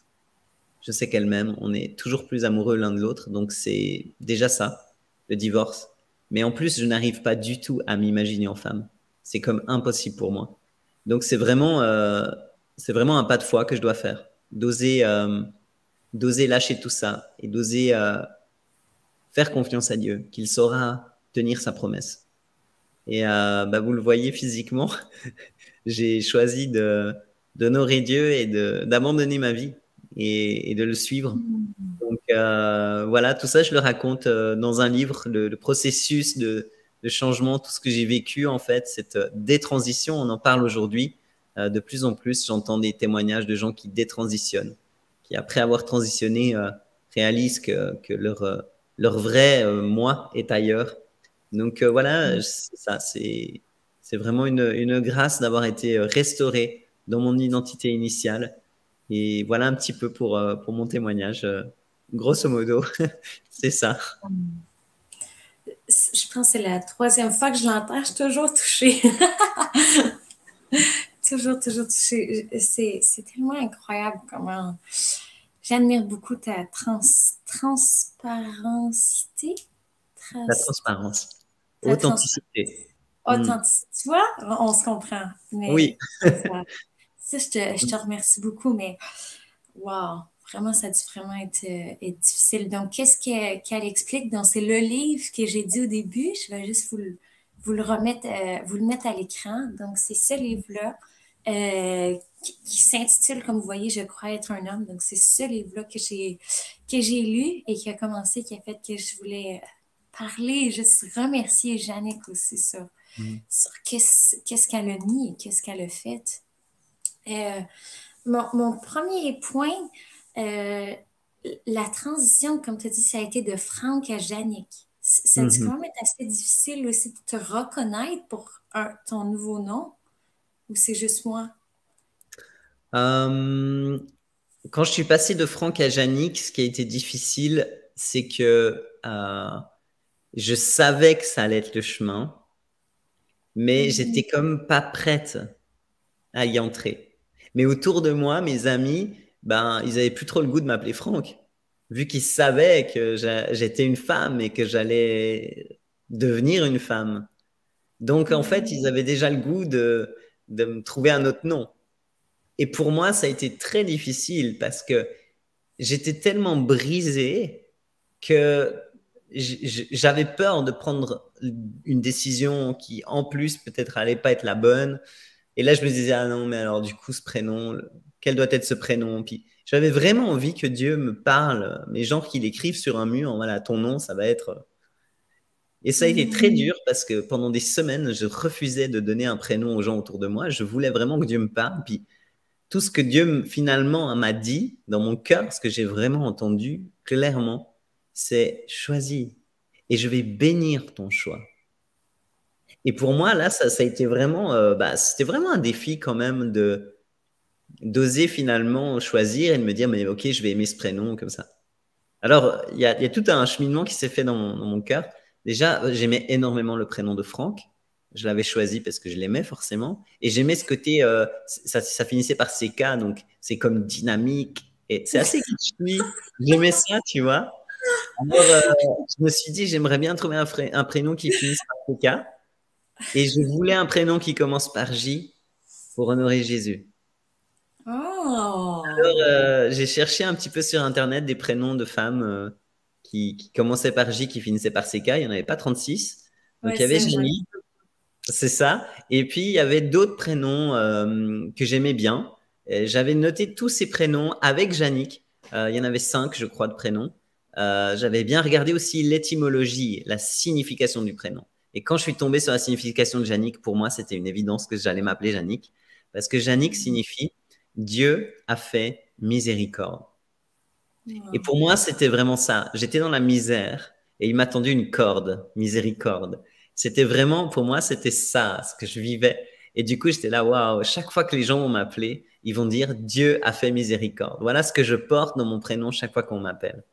Je sais qu'elle m'aime. On est toujours plus amoureux l'un de l'autre. Donc, c'est déjà ça, le divorce. Mais en plus, je n'arrive pas du tout à m'imaginer en femme. C'est comme impossible pour moi. Donc, c'est vraiment un pas de foi que je dois faire. D'oser lâcher tout ça et d'oser faire confiance à Dieu, qu'il saura tenir sa promesse. Et vous le voyez physiquement, j'ai choisi d'honorer Dieu et d'abandonner ma vie et de le suivre. Donc voilà, tout ça, je le raconte dans un livre, le processus de changement, tout ce que j'ai vécu en fait, cette détransition, on en parle aujourd'hui. De plus en plus, j'entends des témoignages de gens qui détransitionnent, qui après avoir transitionné réalisent que leur vrai moi est ailleurs. Donc voilà, c'est ça, c'est vraiment une grâce d'avoir été restauré dans mon identité initiale. Et voilà un petit peu pour mon témoignage. Grosso modo, c'est ça. Je pense que c'est la troisième fois que je l'entends. Je suis toujours touchée. Toujours, toujours touchée. C'est tellement incroyable comment j'admire beaucoup ta transparencité. La transparence, Ta transparence. authenticité. Authenticité. Tu vois, on se comprend. Oui. Mais ça, je te remercie beaucoup. Mais wow, vraiment, ça a dû vraiment être difficile. Donc, qu'est-ce qu'elle explique? Donc, c'est le livre que j'ai dit au début. Je vais juste vous le remettre, vous le mettre à l'écran. Donc, c'est ce livre-là qui s'intitule, comme vous voyez, Je crois être un homme. Donc, c'est ce livre-là que j'ai lu et qui a commencé, qui a fait que je voulais parler, juste remercier Jannick aussi sur qu'est-ce qu'elle a mis et qu'est-ce qu'elle a fait. Mon premier point, la transition, comme tu as dit, ça a été de Franck à Jannick. Ça a dû quand même être assez difficile aussi de te reconnaître pour ton nouveau nom, ou c'est juste moi? Quand je suis passé de Franck à Jannick, ce qui a été difficile, c'est que je savais que ça allait être le chemin, mais j'étais comme pas prête à y entrer. Mais autour de moi, mes amis, ben, ils avaient plus trop le goût de m'appeler Franck, vu qu'ils savaient que j'étais une femme et que j'allais devenir une femme. Donc, en fait, ils avaient déjà le goût de me trouver un autre nom. Et pour moi, ça a été très difficile parce que j'étais tellement brisé que j'avais peur de prendre une décision qui, en plus, peut-être allait pas être la bonne. Et là, je me disais, ah non, mais alors du coup, ce prénom, quel doit être ce prénom? Puis j'avais vraiment envie que Dieu me parle, mais genre qu'il écrive sur un mur, voilà, ton nom, ça va être. Et ça a été très dur parce que pendant des semaines, je refusais de donner un prénom aux gens autour de moi. Je voulais vraiment que Dieu me parle. Puis tout ce que Dieu finalement m'a dit dans mon cœur, ce que j'ai vraiment entendu clairement, c'est choisis et je vais bénir ton choix. Et pour moi, là, ça a été vraiment, c'était vraiment un défi quand même d'oser finalement choisir et de me dire, mais ok, je vais aimer ce prénom comme ça. Alors, il y a tout un cheminement qui s'est fait dans mon cœur. Déjà, j'aimais énormément le prénom de Franck. Je l'avais choisi parce que je l'aimais forcément. Et j'aimais ce côté, ça finissait par CK, donc c'est comme dynamique. Et c'est assez kitschy. J'aimais ça, tu vois. Alors, je me suis dit, j'aimerais bien trouver un prénom qui finisse par CK. Et je voulais un prénom qui commence par J pour honorer Jésus. Alors, Oh! j'ai cherché un petit peu sur Internet des prénoms de femmes qui commençaient par J, qui finissaient par CK. Il n'y en avait pas 36. Donc, Ouais, il y avait ça, j'aime. Jenny, c'est ça. Et puis, il y avait d'autres prénoms que j'aimais bien. J'avais noté tous ces prénoms avec Jannick. Il y en avait 5, je crois, de prénoms. J'avais bien regardé aussi l'étymologie, la signification du prénom. Et quand je suis tombé sur la signification de Jannick, pour moi, c'était une évidence que j'allais m'appeler Jannick. Parce que Jannick signifie Dieu a fait miséricorde. Et pour moi, c'était vraiment ça. J'étais dans la misère et il m'a tendu une corde, miséricorde. C'était vraiment, pour moi, c'était ça, ce que je vivais. Et du coup, j'étais là, waouh, chaque fois que les gens vont m'appeler, ils vont dire Dieu a fait miséricorde. Voilà ce que je porte dans mon prénom chaque fois qu'on m'appelle.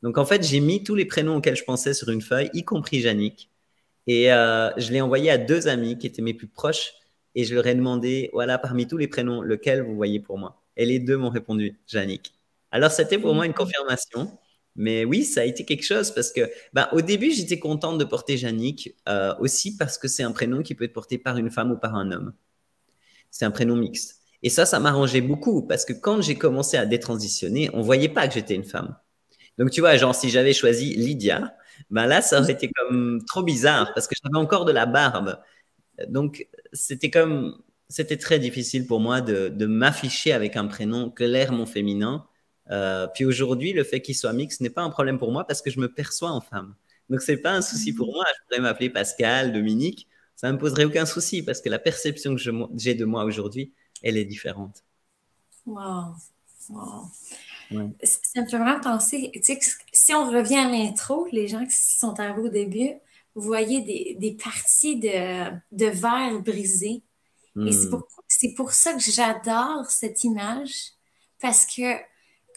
Donc, en fait, j'ai mis tous les prénoms auxquels je pensais sur une feuille, y compris Jannick. Et je l'ai envoyé à 2 amis qui étaient mes plus proches. Et je leur ai demandé, voilà, parmi tous les prénoms, lequel vous voyez pour moi? Et les 2 m'ont répondu, Jannick. Alors, c'était pour moi une confirmation. Mais oui, ça a été quelque chose parce que, au début, j'étais contente de porter Jannick, aussi parce que c'est un prénom qui peut être porté par une femme ou par un homme. C'est un prénom mixte. Et ça m'arrangeait beaucoup parce que quand j'ai commencé à détransitionner, on voyait pas que j'étais une femme. Donc, tu vois, genre, si j'avais choisi Lydia, là, ça aurait été comme trop bizarre parce que j'avais encore de la barbe. Donc, c'était très difficile pour moi de m'afficher avec un prénom clairement féminin. Puis aujourd'hui, le fait qu'il soit mixte n'est pas un problème pour moi parce que je me perçois en femme. Donc, c'est pas un souci pour moi. Je pourrais m'appeler Pascal, Dominique. Ça ne me poserait aucun souci parce que la perception que j'ai de moi aujourd'hui, elle est différente. Wow! Wow! Ouais. Ça me fait vraiment penser, tu sais, si on revient à l'intro, les gens qui sont arrivés au début, vous voyez des parties de verre brisées. Et c'est pour ça que j'adore cette image, parce que,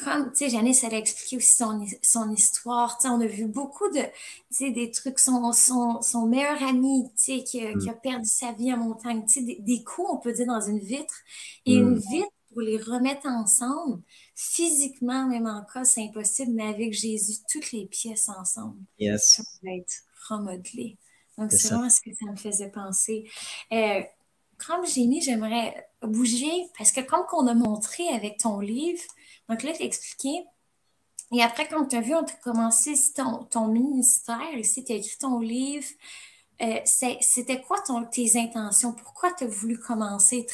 comme, tu sais, Janice, elle a expliqué aussi son histoire. Tu sais, on a vu beaucoup de, tu sais, des trucs, son meilleur ami, tu sais, qui a perdu sa vie en montagne, tu sais, des coups, on peut dire, dans une vitre. Et une vitre, pour les remettre ensemble, physiquement, même en cas, c'est impossible, mais avec Jésus, toutes les pièces ensemble, ça Yes, va être remodelé. Donc, c'est c'est ça. vraiment ce que ça me faisait penser. Comme j'ai mis, j'aimerais bouger parce que comme qu'on a montré avec ton livre, donc là, tu as expliqué, et après, quand tu as vu, on t'a commencé ton ministère, ici, tu as écrit ton livre. C'était quoi tes intentions? Pourquoi tu as voulu commencer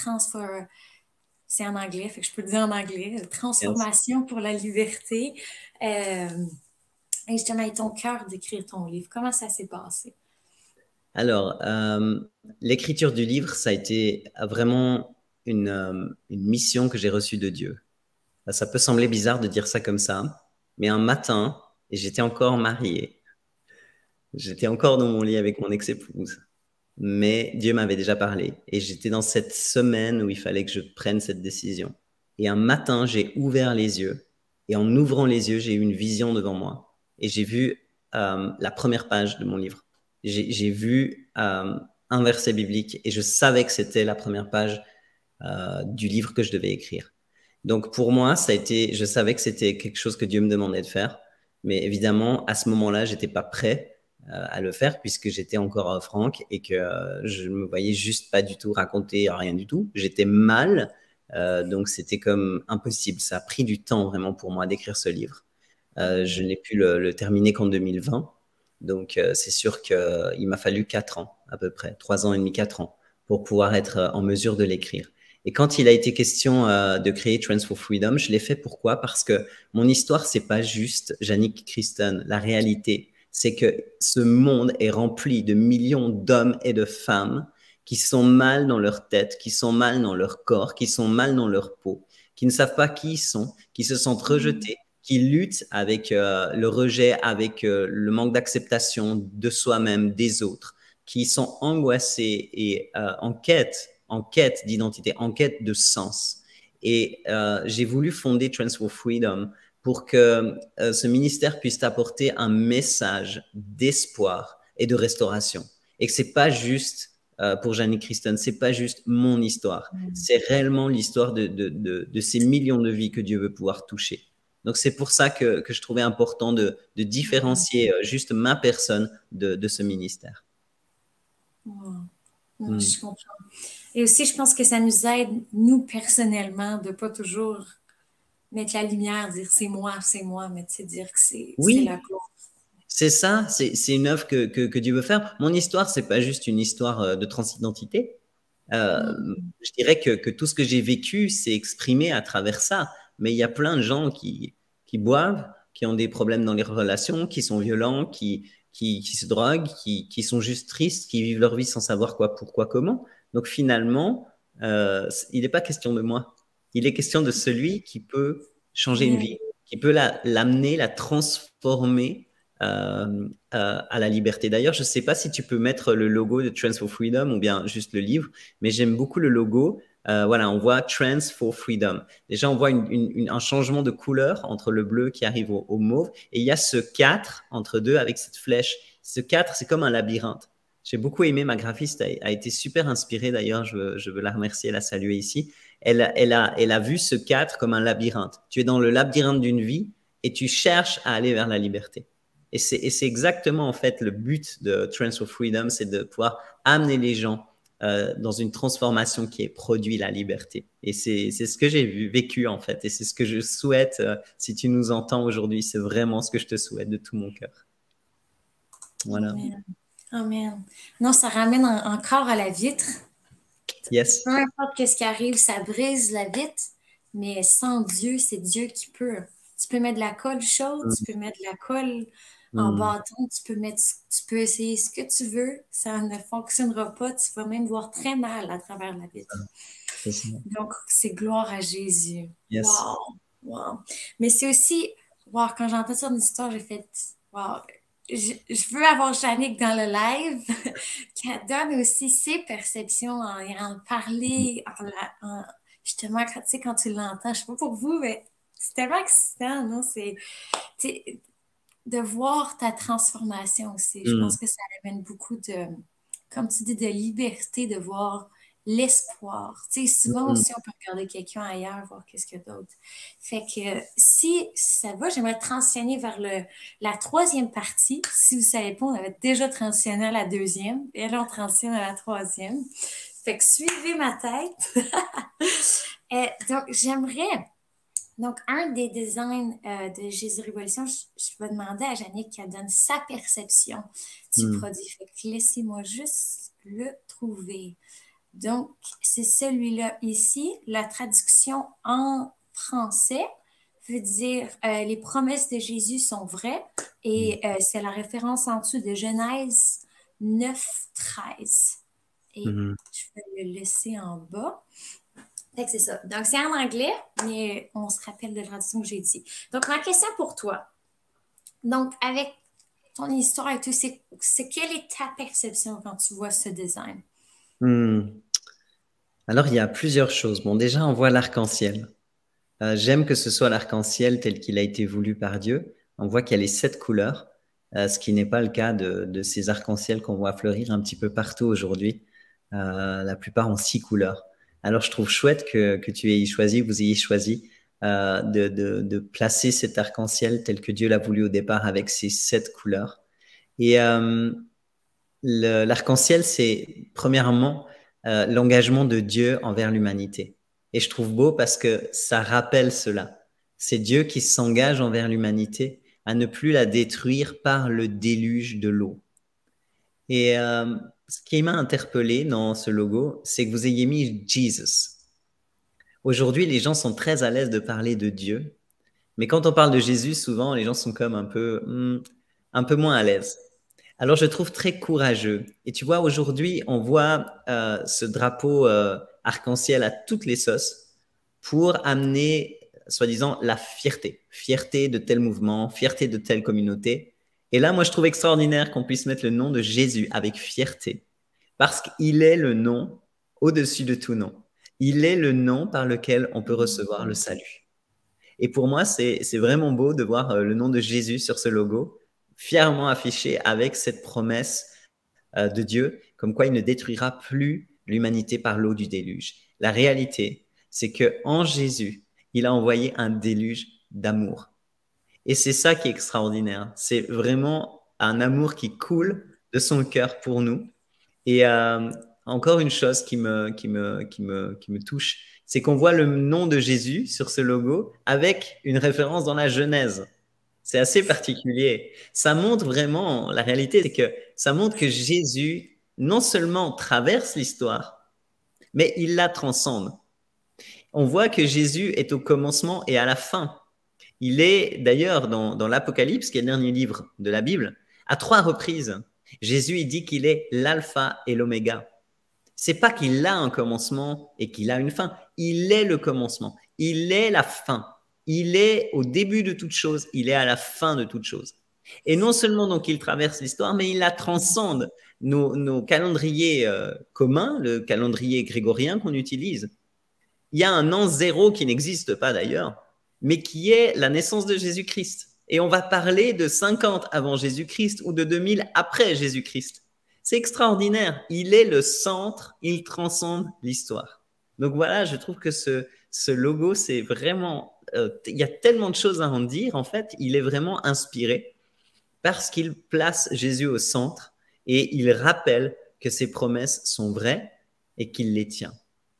c'est en anglais, fait que je peux le dire en anglais, Yes. Transformation pour la liberté. Et justement, avec ton cœur d'écrire ton livre. Comment ça s'est passé? Alors, l'écriture du livre, ça a été vraiment une mission que j'ai reçue de Dieu. Ça peut sembler bizarre de dire ça comme ça, mais un matin, et j'étais encore marié, j'étais encore dans mon lit avec mon ex-épouse, mais Dieu m'avait déjà parlé, et j'étais dans cette semaine où il fallait que je prenne cette décision. Et un matin, j'ai ouvert les yeux, et en ouvrant les yeux, j'ai eu une vision devant moi, et j'ai vu la première page de mon livre. J'ai vu un verset biblique, et je savais que c'était la première page du livre que je devais écrire. Donc pour moi, ça a été, je savais que c'était quelque chose que Dieu me demandait de faire, mais évidemment, à ce moment-là, j'étais pas prêt à le faire puisque j'étais encore franc et que je me voyais juste pas du tout raconter rien du tout. J'étais mal, donc c'était comme impossible. Ça a pris du temps vraiment pour moi d'écrire ce livre. Je n'ai pu le terminer qu'en 2020. Donc, c'est sûr qu'il m'a fallu 4 ans, à peu près, 3 ans et demi, 4 ans, pour pouvoir être en mesure de l'écrire. Et quand il a été question de créer Trends for Freedom, je l'ai fait pourquoi? Parce que mon histoire, c'est pas juste Jannik Kristen. La réalité, c'est que ce monde est rempli de millions d'hommes et de femmes qui sont mal dans leur tête, qui sont mal dans leur corps, qui sont mal dans leur peau, qui ne savent pas qui ils sont, qui se sentent rejetés, qui luttent avec le rejet, avec le manque d'acceptation de soi-même, des autres, qui sont angoissés et en quête d'identité, en quête de sens. Et j'ai voulu fonder Trends for Freedom pour que ce ministère puisse apporter un message d'espoir et de restauration. Et que c'est pas juste pour Jannik Kristen, c'est pas juste mon histoire, c'est réellement l'histoire de ces millions de vies que Dieu veut pouvoir toucher. Donc c'est pour ça que je trouvais important de différencier juste ma personne de ce ministère. Je comprends. Et aussi, je pense que ça nous aide, nous, personnellement, de pas toujours mettre la lumière, dire c'est moi, mais tu sais, dire que c'est la Oui, cause. c'est ça, c'est une œuvre que Dieu veut faire. Mon histoire, c'est pas juste une histoire de transidentité. Je dirais que tout ce que j'ai vécu s'est exprimé à travers ça. Mais il y a plein de gens qui boivent, qui ont des problèmes dans les relations, qui sont violents, qui se droguent, qui sont juste tristes, qui vivent leur vie sans savoir quoi, pourquoi, comment. Donc finalement, il n'est pas question de moi. Il est question de celui qui peut changer une Yeah. vie, qui peut l'amener, la transformer à la liberté. D'ailleurs, je ne sais pas si tu peux mettre le logo de Trends for Freedom ou bien juste le livre, mais j'aime beaucoup le logo. Voilà, on voit Trends for Freedom. Déjà, on voit un changement de couleur entre le bleu qui arrive au mauve et il y a ce 4 entre deux avec cette flèche. Ce 4, c'est comme un labyrinthe. J'ai beaucoup aimé, ma graphiste a été super inspirée d'ailleurs, je veux la remercier, la saluer ici. Elle a vu ce 4 comme un labyrinthe. Tu es dans le labyrinthe d'une vie et tu cherches à aller vers la liberté. Et c'est exactement en fait le but de Trends for Freedom, c'est de pouvoir amener les gens dans une transformation qui est produit la liberté. Et c'est ce que j'ai vécu en fait. Et c'est ce que je souhaite, si tu nous entends aujourd'hui, c'est vraiment ce que je te souhaite de tout mon cœur. Voilà. Amen. Amen. Non, ça ramène encore à la vitre. Yes. Peu importe ce qui arrive, ça brise la vitre, mais sans Dieu, c'est Dieu qui peut. Tu peux mettre de la colle chaude, tu peux mettre de la colle en bâton, tu peux essayer ce que tu veux, ça ne fonctionnera pas, tu vas même voir très mal à travers la vitre. C'est ça. Donc, c'est gloire à Jésus. Yes. Wow! Wow! Mais c'est aussi, wow, quand j'ai entendu son histoire, j'ai fait, wow! je veux avoir Jannick dans le live, qui donne aussi ses perceptions en parler, justement, quand, tu sais, quand tu l'entends, je sais pas pour vous, mais c'est tellement excitant, non? C'est de voir ta transformation aussi. Je pense que ça amène beaucoup de, comme tu dis, de liberté, de voir l'espoir. Tu sais, souvent aussi, on peut regarder quelqu'un ailleurs, voir qu'est-ce qu'il y a d'autre. Fait que si ça va, j'aimerais transitionner vers la troisième partie. Si vous ne savez pas, on avait déjà transitionné à la deuxième, et là, on transitionne à la troisième. Fait que suivez ma tête. Donc, j'aimerais... Donc, un des designs de Jésus Révolution, je vais demander à Jannick qu'elle donne sa perception du produit. Fait que laissez-moi juste le trouver. Donc, c'est celui-là ici. La traduction en français veut dire les promesses de Jésus sont vraies et c'est la référence en dessous de Genèse 9, 13. Et je vais le laisser en bas. Fait que c'est ça. Donc, c'est en anglais, mais on se rappelle de la traduction que j'ai dit. Donc, ma question pour toi. Donc, avec ton histoire et tout, c'est quelle est ta perception quand tu vois ce design? Alors, il y a plusieurs choses. Bon, déjà, on voit l'arc-en-ciel. J'aime que ce soit l'arc-en-ciel tel qu'il a été voulu par Dieu. On voit qu'il y a les 7 couleurs, ce qui n'est pas le cas de ces arcs-en-ciel qu'on voit fleurir un petit peu partout aujourd'hui. La plupart ont 6 couleurs. Alors, je trouve chouette que tu aies choisi, vous ayez choisi de placer cet arc-en-ciel tel que Dieu l'a voulu au départ avec ces 7 couleurs. Et l'arc-en-ciel, c'est premièrement l'engagement de Dieu envers l'humanité. Et je trouve beau parce que ça rappelle cela. C'est Dieu qui s'engage envers l'humanité à ne plus la détruire par le déluge de l'eau. Et ce qui m'a interpellé dans ce logo, c'est que vous ayez mis Jesus. Aujourd'hui, les gens sont très à l'aise de parler de Dieu, mais quand on parle de Jésus, souvent, les gens sont comme un peu moins à l'aise. Alors, je trouve très courageux. Et tu vois, aujourd'hui, on voit ce drapeau arc-en-ciel à toutes les sauces pour amener, soi-disant, la fierté. Fierté de tel mouvement, fierté de telle communauté. Et là, moi, je trouve extraordinaire qu'on puisse mettre le nom de Jésus avec fierté. Parce qu'il est le nom au-dessus de tout nom. Il est le nom par lequel on peut recevoir le salut. Et pour moi, c'est vraiment beau de voir le nom de Jésus sur ce logo, fièrement affiché avec cette promesse de Dieu, comme quoi il ne détruira plus l'humanité par l'eau du déluge. La réalité, c'est que en Jésus, il a envoyé un déluge d'amour. Et c'est ça qui est extraordinaire. C'est vraiment un amour qui coule de son cœur pour nous. Et encore une chose qui me touche, c'est qu'on voit le nom de Jésus sur ce logo avec une référence dans la Genèse. C'est assez particulier. Ça montre vraiment, la réalité, c'est que ça montre que Jésus, non seulement traverse l'histoire, mais il la transcende. On voit que Jésus est au commencement et à la fin. Il est d'ailleurs dans l'Apocalypse, qui est le dernier livre de la Bible, à 3 reprises. Jésus, il dit qu'il est l'alpha et l'oméga. C'est pas qu'il a un commencement et qu'il a une fin. Il est le commencement. Il est la fin. Il est au début de toute chose. Il est à la fin de toute chose. Et non seulement donc il traverse l'histoire, mais il la transcende. Nos calendriers communs, le calendrier grégorien qu'on utilise, il y a un an zéro qui n'existe pas d'ailleurs, mais qui est la naissance de Jésus-Christ. Et on va parler de 50 avant Jésus-Christ ou de 2000 après Jésus-Christ. C'est extraordinaire. Il est le centre, il transcende l'histoire. Donc voilà, je trouve que ce logo, c'est vraiment... il y a tellement de choses à en dire. En fait, il est vraiment inspiré parce qu'il place Jésus au centre et il rappelle que ses promesses sont vraies et qu'il les tient.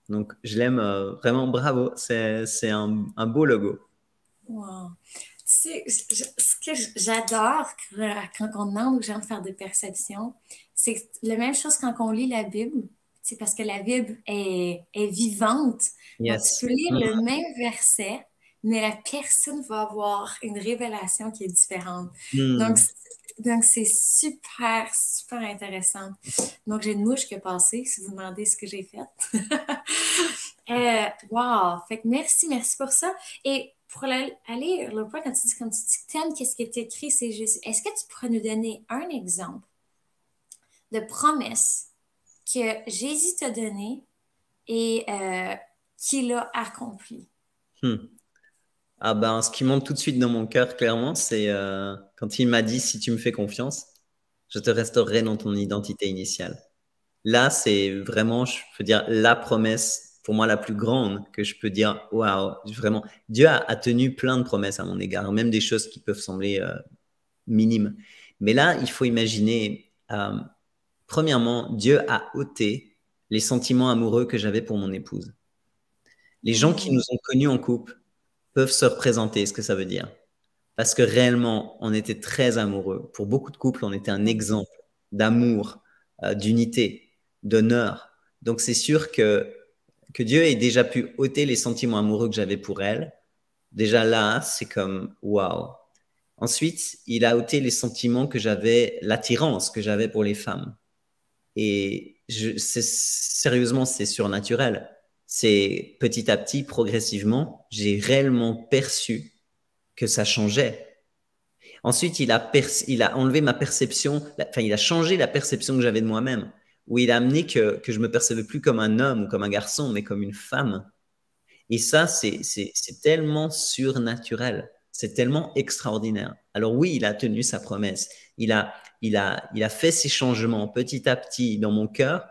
Donc, je l'aime vraiment, bravo. C'est un beau logo. Wow. Tu sais, ce que j'adore quand on demande aux gens de faire des perceptions, c'est la même chose quand on lit la Bible. C'est parce que la Bible est vivante. Donc, tu Yes. peux lire le même verset, mais la personne va avoir une révélation qui est différente. Donc c'est super, super intéressant. Donc, j'ai une mouche qui est passée, si vous demandez ce que j'ai fait. Wow! Fait que merci pour ça. Et pour aller le point, quand tu dis que t'aimes, qu'est-ce qui est écrit, c'est juste, est-ce que tu pourrais nous donner un exemple de promesse que Jésus t'a donnée et qu'il a accompli? Hmm. Ah ben, ce qui monte tout de suite dans mon cœur, clairement, c'est quand il m'a dit, si tu me fais confiance, je te restaurerai dans ton identité initiale. Là, c'est vraiment, je peux dire, la promesse pour moi la plus grande que je peux dire, waouh, vraiment, Dieu a tenu plein de promesses à mon égard, même des choses qui peuvent sembler minimes. Mais là, il faut imaginer, premièrement, Dieu a ôté les sentiments amoureux que j'avais pour mon épouse. Les gens qui Hmm. nous ont connus en couple peuvent se représenter ce que ça veut dire. Parce que réellement, on était très amoureux. Pour beaucoup de couples, on était un exemple d'amour, d'unité, d'honneur. Donc c'est sûr que Dieu ait déjà pu ôter les sentiments amoureux que j'avais pour elle. Déjà là, c'est comme waouh. Ensuite, il a ôté les sentiments que j'avais, l'attirance que j'avais pour les femmes. Et sérieusement, c'est surnaturel. C'est petit à petit, progressivement, j'ai réellement perçu que ça changeait. Ensuite, il a enlevé ma perception, enfin, il a changé la perception que j'avais de moi-même, où il a amené que je me percevais plus comme un homme ou comme un garçon, mais comme une femme. Et ça, c'est tellement surnaturel, c'est tellement extraordinaire. Alors oui, il a tenu sa promesse. Il a fait ces changements petit à petit dans mon cœur,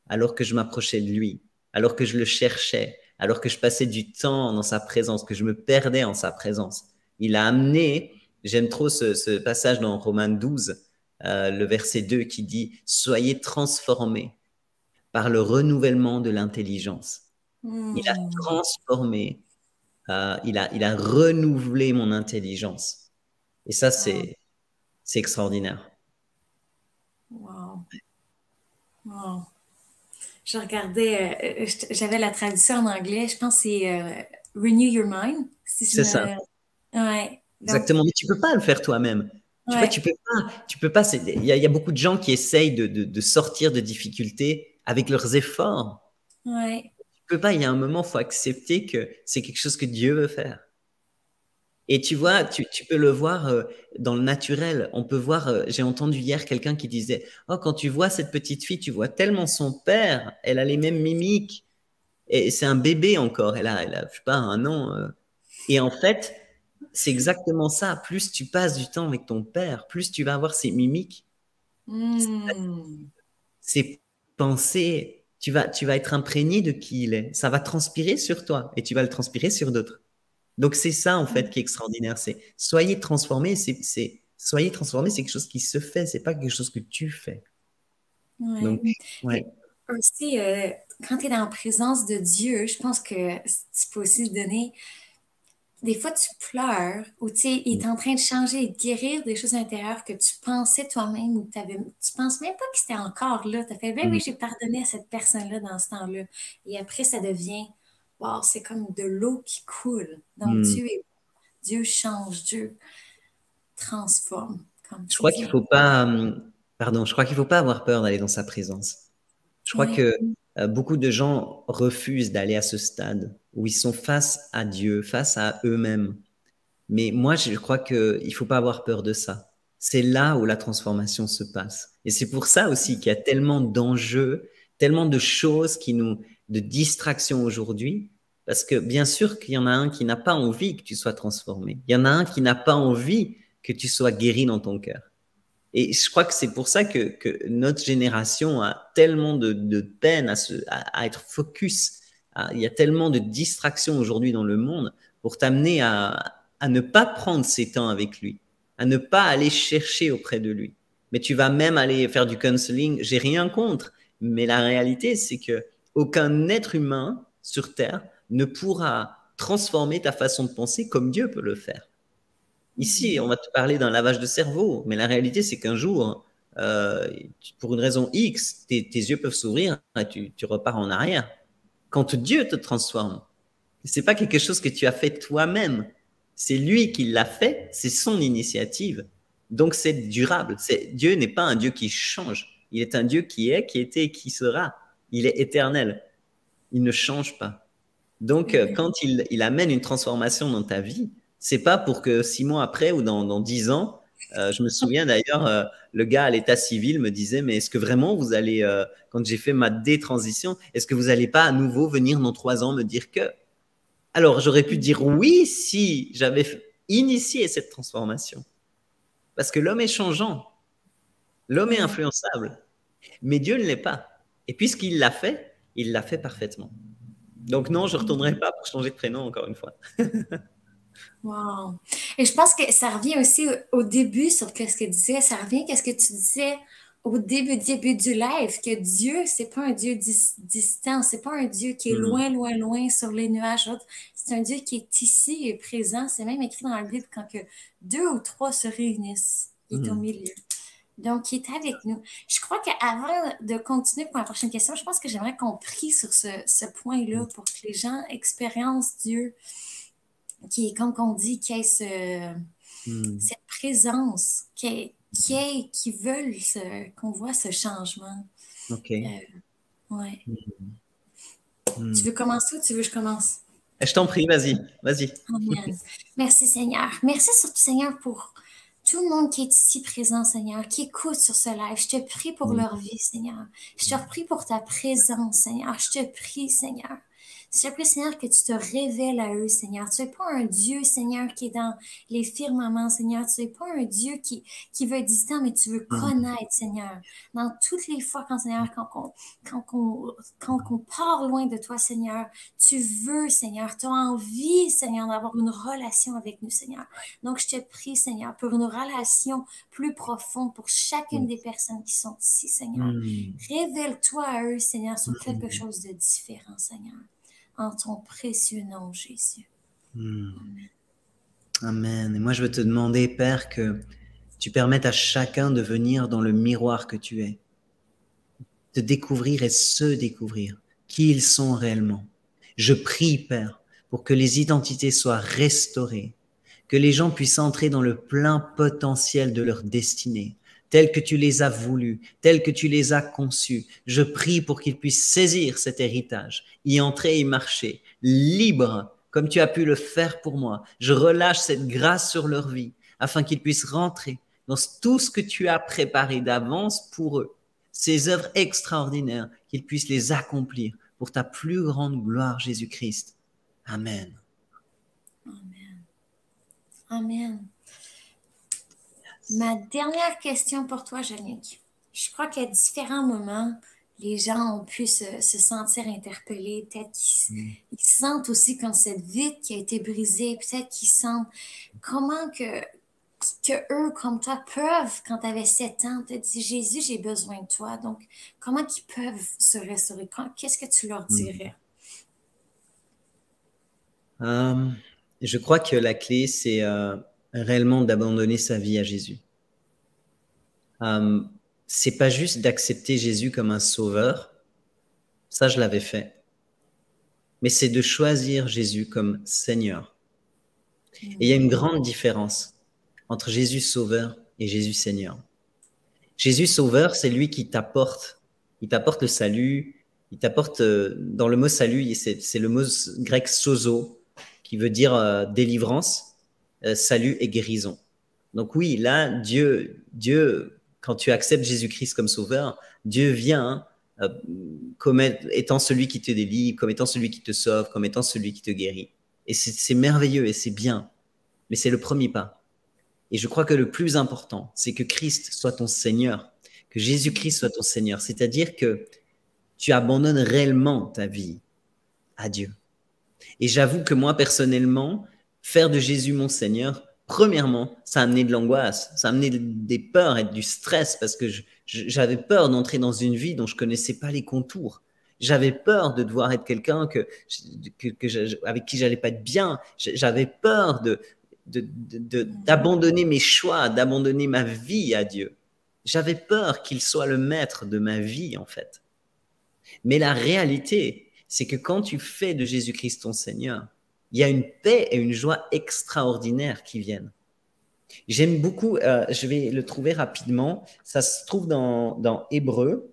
alors que je m'approchais de lui, alors que je le cherchais, alors que je passais du temps dans sa présence, que je me perdais en sa présence. Il a amené, j'aime trop ce passage dans Romains 12, le verset 2 qui dit, soyez transformés par le renouvellement de l'intelligence. Il a Hmm. transformé, il a renouvelé mon intelligence. Et ça, Wow. c'est extraordinaire. Wow. Wow. Je regardais, j'avais la traduction en anglais, je pense que c'est Renew Your Mind, si je C'est ça, me... Ouais, donc, exactement. Mais tu peux pas le faire toi-même. Tu vois, ouais, tu peux pas. Il y a beaucoup de gens qui essayent de sortir de difficultés avec leurs efforts. ouais. Tu peux pas. Il y a un moment, faut accepter que c'est quelque chose que Dieu veut faire. Et tu vois, tu peux le voir dans le naturel. On peut voir, j'ai entendu hier quelqu'un qui disait, oh, quand tu vois cette petite fille, tu vois tellement son père, elle a les mêmes mimiques. Et c'est un bébé encore, elle a, je sais pas, un an. Et en fait, c'est exactement ça. Plus tu passes du temps avec ton père, plus tu vas avoir ses mimiques, Hmm. ses pensées. Tu vas être imprégné de qui il est. Ça va transpirer sur toi et tu vas le transpirer sur d'autres. Donc c'est ça en fait qui est extraordinaire. C'est soyez transformés. Soyez transformés, c'est quelque chose qui se fait. C'est pas quelque chose que tu fais. Donc Ouais. ouais. Puis aussi, quand tu es dans la présence de Dieu, je pense que tu peux aussi te donner. Des fois, tu pleures ou tu sais, il est en train de changer et de guérir des choses intérieures que tu pensais toi-même ou tu penses même pas que c'était encore là. Tu as fait, ben oui, Mhm. j'ai pardonné à cette personne-là dans ce temps-là. Et après, ça devient, wow, c'est comme de l'eau qui coule. Donc, Mhm. Dieu change, Dieu transforme, comme Je c'est crois qu'il dit. faut pas, pardon, je crois qu'il faut pas avoir peur d'aller dans sa présence. Je crois Oui. que beaucoup de gens refusent d'aller à ce stade où ils sont face à Dieu, face à eux-mêmes. Mais moi, je crois qu'il ne faut pas avoir peur de ça. C'est là où la transformation se passe. Et c'est pour ça aussi qu'il y a tellement d'enjeux, tellement de choses de distractions aujourd'hui. Parce que bien sûr qu'il y en a un qui n'a pas envie que tu sois transformé. Il y en a un qui n'a pas envie que tu sois guéri dans ton cœur. Et je crois que c'est pour ça que notre génération a tellement de peine à être focus. Il y a tellement de distractions aujourd'hui dans le monde pour t'amener à ne pas prendre ces temps avec lui, à ne pas aller chercher auprès de lui. Mais tu vas même aller faire du counseling. J'ai rien contre, mais la réalité, c'est que aucun être humain sur Terre ne pourra transformer ta façon de penser comme Dieu peut le faire. Ici, on va te parler d'un lavage de cerveau, mais la réalité, c'est qu'un jour, pour une raison X, tes yeux peuvent s'ouvrir et tu repars en arrière. Quand Dieu te transforme, c'est pas quelque chose que tu as fait toi-même. C'est lui qui l'a fait, c'est son initiative. Donc c'est durable. Dieu n'est pas un Dieu qui change. Il est un Dieu qui est, qui était et qui sera. Il est éternel. Il ne change pas. Donc, quand il amène une transformation dans ta vie, c'est pas pour que 6 mois après ou dans 10 ans, je me souviens d'ailleurs, le gars à l'état civil me disait, mais est-ce que vraiment vous allez, quand j'ai fait ma détransition, est-ce que vous n'allez pas à nouveau venir dans 3 ans me dire que… Alors, j'aurais pu dire oui si j'avais initié cette transformation. Parce que l'homme est changeant, l'homme est influençable, mais Dieu ne l'est pas. Et puisqu'il l'a fait, il l'a fait parfaitement. Donc non, je ne retournerai pas pour changer de prénom encore une fois. Wow. Et je pense que ça revient aussi au début sur ce que tu disais, ça revient à ce que tu disais au début du live, que Dieu, c'est pas un Dieu distant, c'est pas un Dieu qui est loin, loin, loin sur les nuages. C'est un Dieu qui est ici et présent. C'est même écrit dans la Bible quand que 2 ou 3 se réunissent, il est au milieu. Donc, il est avec nous. Je crois qu'avant de continuer pour la prochaine question, je pense que j'aimerais qu'on prie sur ce point-là pour que les gens expériencent Dieu, qui est, comme on dit, qui ait cette présence, qui veulent qu'on voit ce changement. Ok. Ouais. Tu veux commencer ou tu veux que je commence? Je t'en prie, vas-y, vas-y. Amen. Merci Seigneur. Merci surtout Seigneur pour tout le monde qui est ici présent, Seigneur, qui écoute sur ce live. Je te prie pour leur vie, Seigneur. Je te prie pour ta présence, Seigneur. Je te prie, Seigneur. Je te prie, Seigneur, que tu te révèles à eux, Seigneur. Tu n'es pas un Dieu, Seigneur, qui est dans les firmaments, Seigneur. Tu n'es pas un Dieu qui veut être distant, mais tu veux connaître, Seigneur. Dans toutes les fois, Seigneur, quand on part loin de toi, Seigneur, tu veux, Seigneur, tu as envie, Seigneur, d'avoir une relation avec nous, Seigneur. Donc, je te prie, Seigneur, pour une relation plus profonde pour chacune des personnes qui sont ici, Seigneur. Révèle-toi à eux, Seigneur, sur quelque chose de différent, Seigneur. En ton précieux nom, Jésus. Amen. Amen. Et moi, je veux te demander, Père, que tu permettes à chacun de venir dans le miroir que tu es, de découvrir et se découvrir qui ils sont réellement. Je prie, Père, pour que les identités soient restaurées, que les gens puissent entrer dans le plein potentiel de leur destinée, tels que tu les as voulus, tels que tu les as conçus. Je prie pour qu'ils puissent saisir cet héritage, y entrer et y marcher, libres, comme tu as pu le faire pour moi. Je relâche cette grâce sur leur vie, afin qu'ils puissent rentrer dans tout ce que tu as préparé d'avance pour eux, ces œuvres extraordinaires, qu'ils puissent les accomplir pour ta plus grande gloire, Jésus-Christ. Amen. Amen. Amen. Ma dernière question pour toi, Jannick. Je crois qu'à différents moments, les gens ont pu se sentir interpellés. Peut-être qu'ils sentent aussi comme cette vitre qui a été brisée. Peut-être qu'ils sentent comment que eux, comme toi, peuvent, quand tu avais 7 ans, te dire, Jésus, j'ai besoin de toi. Donc, comment qu'ils peuvent se restaurer? Qu'est-ce que tu leur dirais? Je crois que la clé, c'est réellement d'abandonner sa vie à Jésus. C'est pas juste d'accepter Jésus comme un sauveur. Ça, je l'avais fait. Mais c'est de choisir Jésus comme Seigneur. Et il y a une grande différence entre Jésus sauveur et Jésus Seigneur. Jésus sauveur, c'est lui qui t'apporte. Il t'apporte le salut. Il t'apporte, dans le mot salut, c'est le mot grec sozo, qui veut dire délivrance, salut et guérison. Donc oui, là, Dieu, quand tu acceptes Jésus-Christ comme sauveur, Dieu vient comme étant celui qui te délivre, comme étant celui qui te sauve, comme étant celui qui te guérit. Et c'est merveilleux et c'est bien, mais c'est le premier pas. Et je crois que le plus important, c'est que Christ soit ton Seigneur, que Jésus-Christ soit ton Seigneur, c'est-à-dire que tu abandonnes réellement ta vie à Dieu. Et j'avoue que moi, personnellement, faire de Jésus mon Seigneur, premièrement, ça a amené de l'angoisse, ça a amené des peurs et du stress parce que j'avais peur d'entrer dans une vie dont je connaissais pas les contours. J'avais peur de devoir être quelqu'un avec qui j'allais pas être bien. J'avais peur d'abandonner mes choix, d'abandonner ma vie à Dieu. J'avais peur qu'il soit le maître de ma vie, en fait. Mais la réalité, c'est que quand tu fais de Jésus-Christ ton Seigneur, il y a une paix et une joie extraordinaires qui viennent. J'aime beaucoup, je vais le trouver rapidement, ça se trouve dans Hébreux,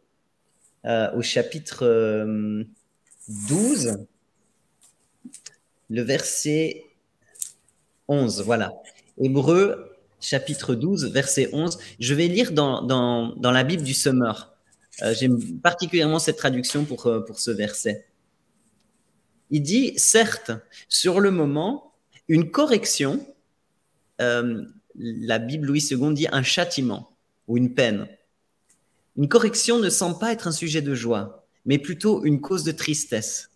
au chapitre 12. le verset 11, voilà. Hébreux, chapitre 12, verset 11. Je vais lire dans la Bible du Semeur. J'aime particulièrement cette traduction pour ce verset. Il dit, certes, sur le moment, une correction, la Bible Louis II dit un châtiment ou une peine. Une correction ne semble pas être un sujet de joie, mais plutôt une cause de tristesse.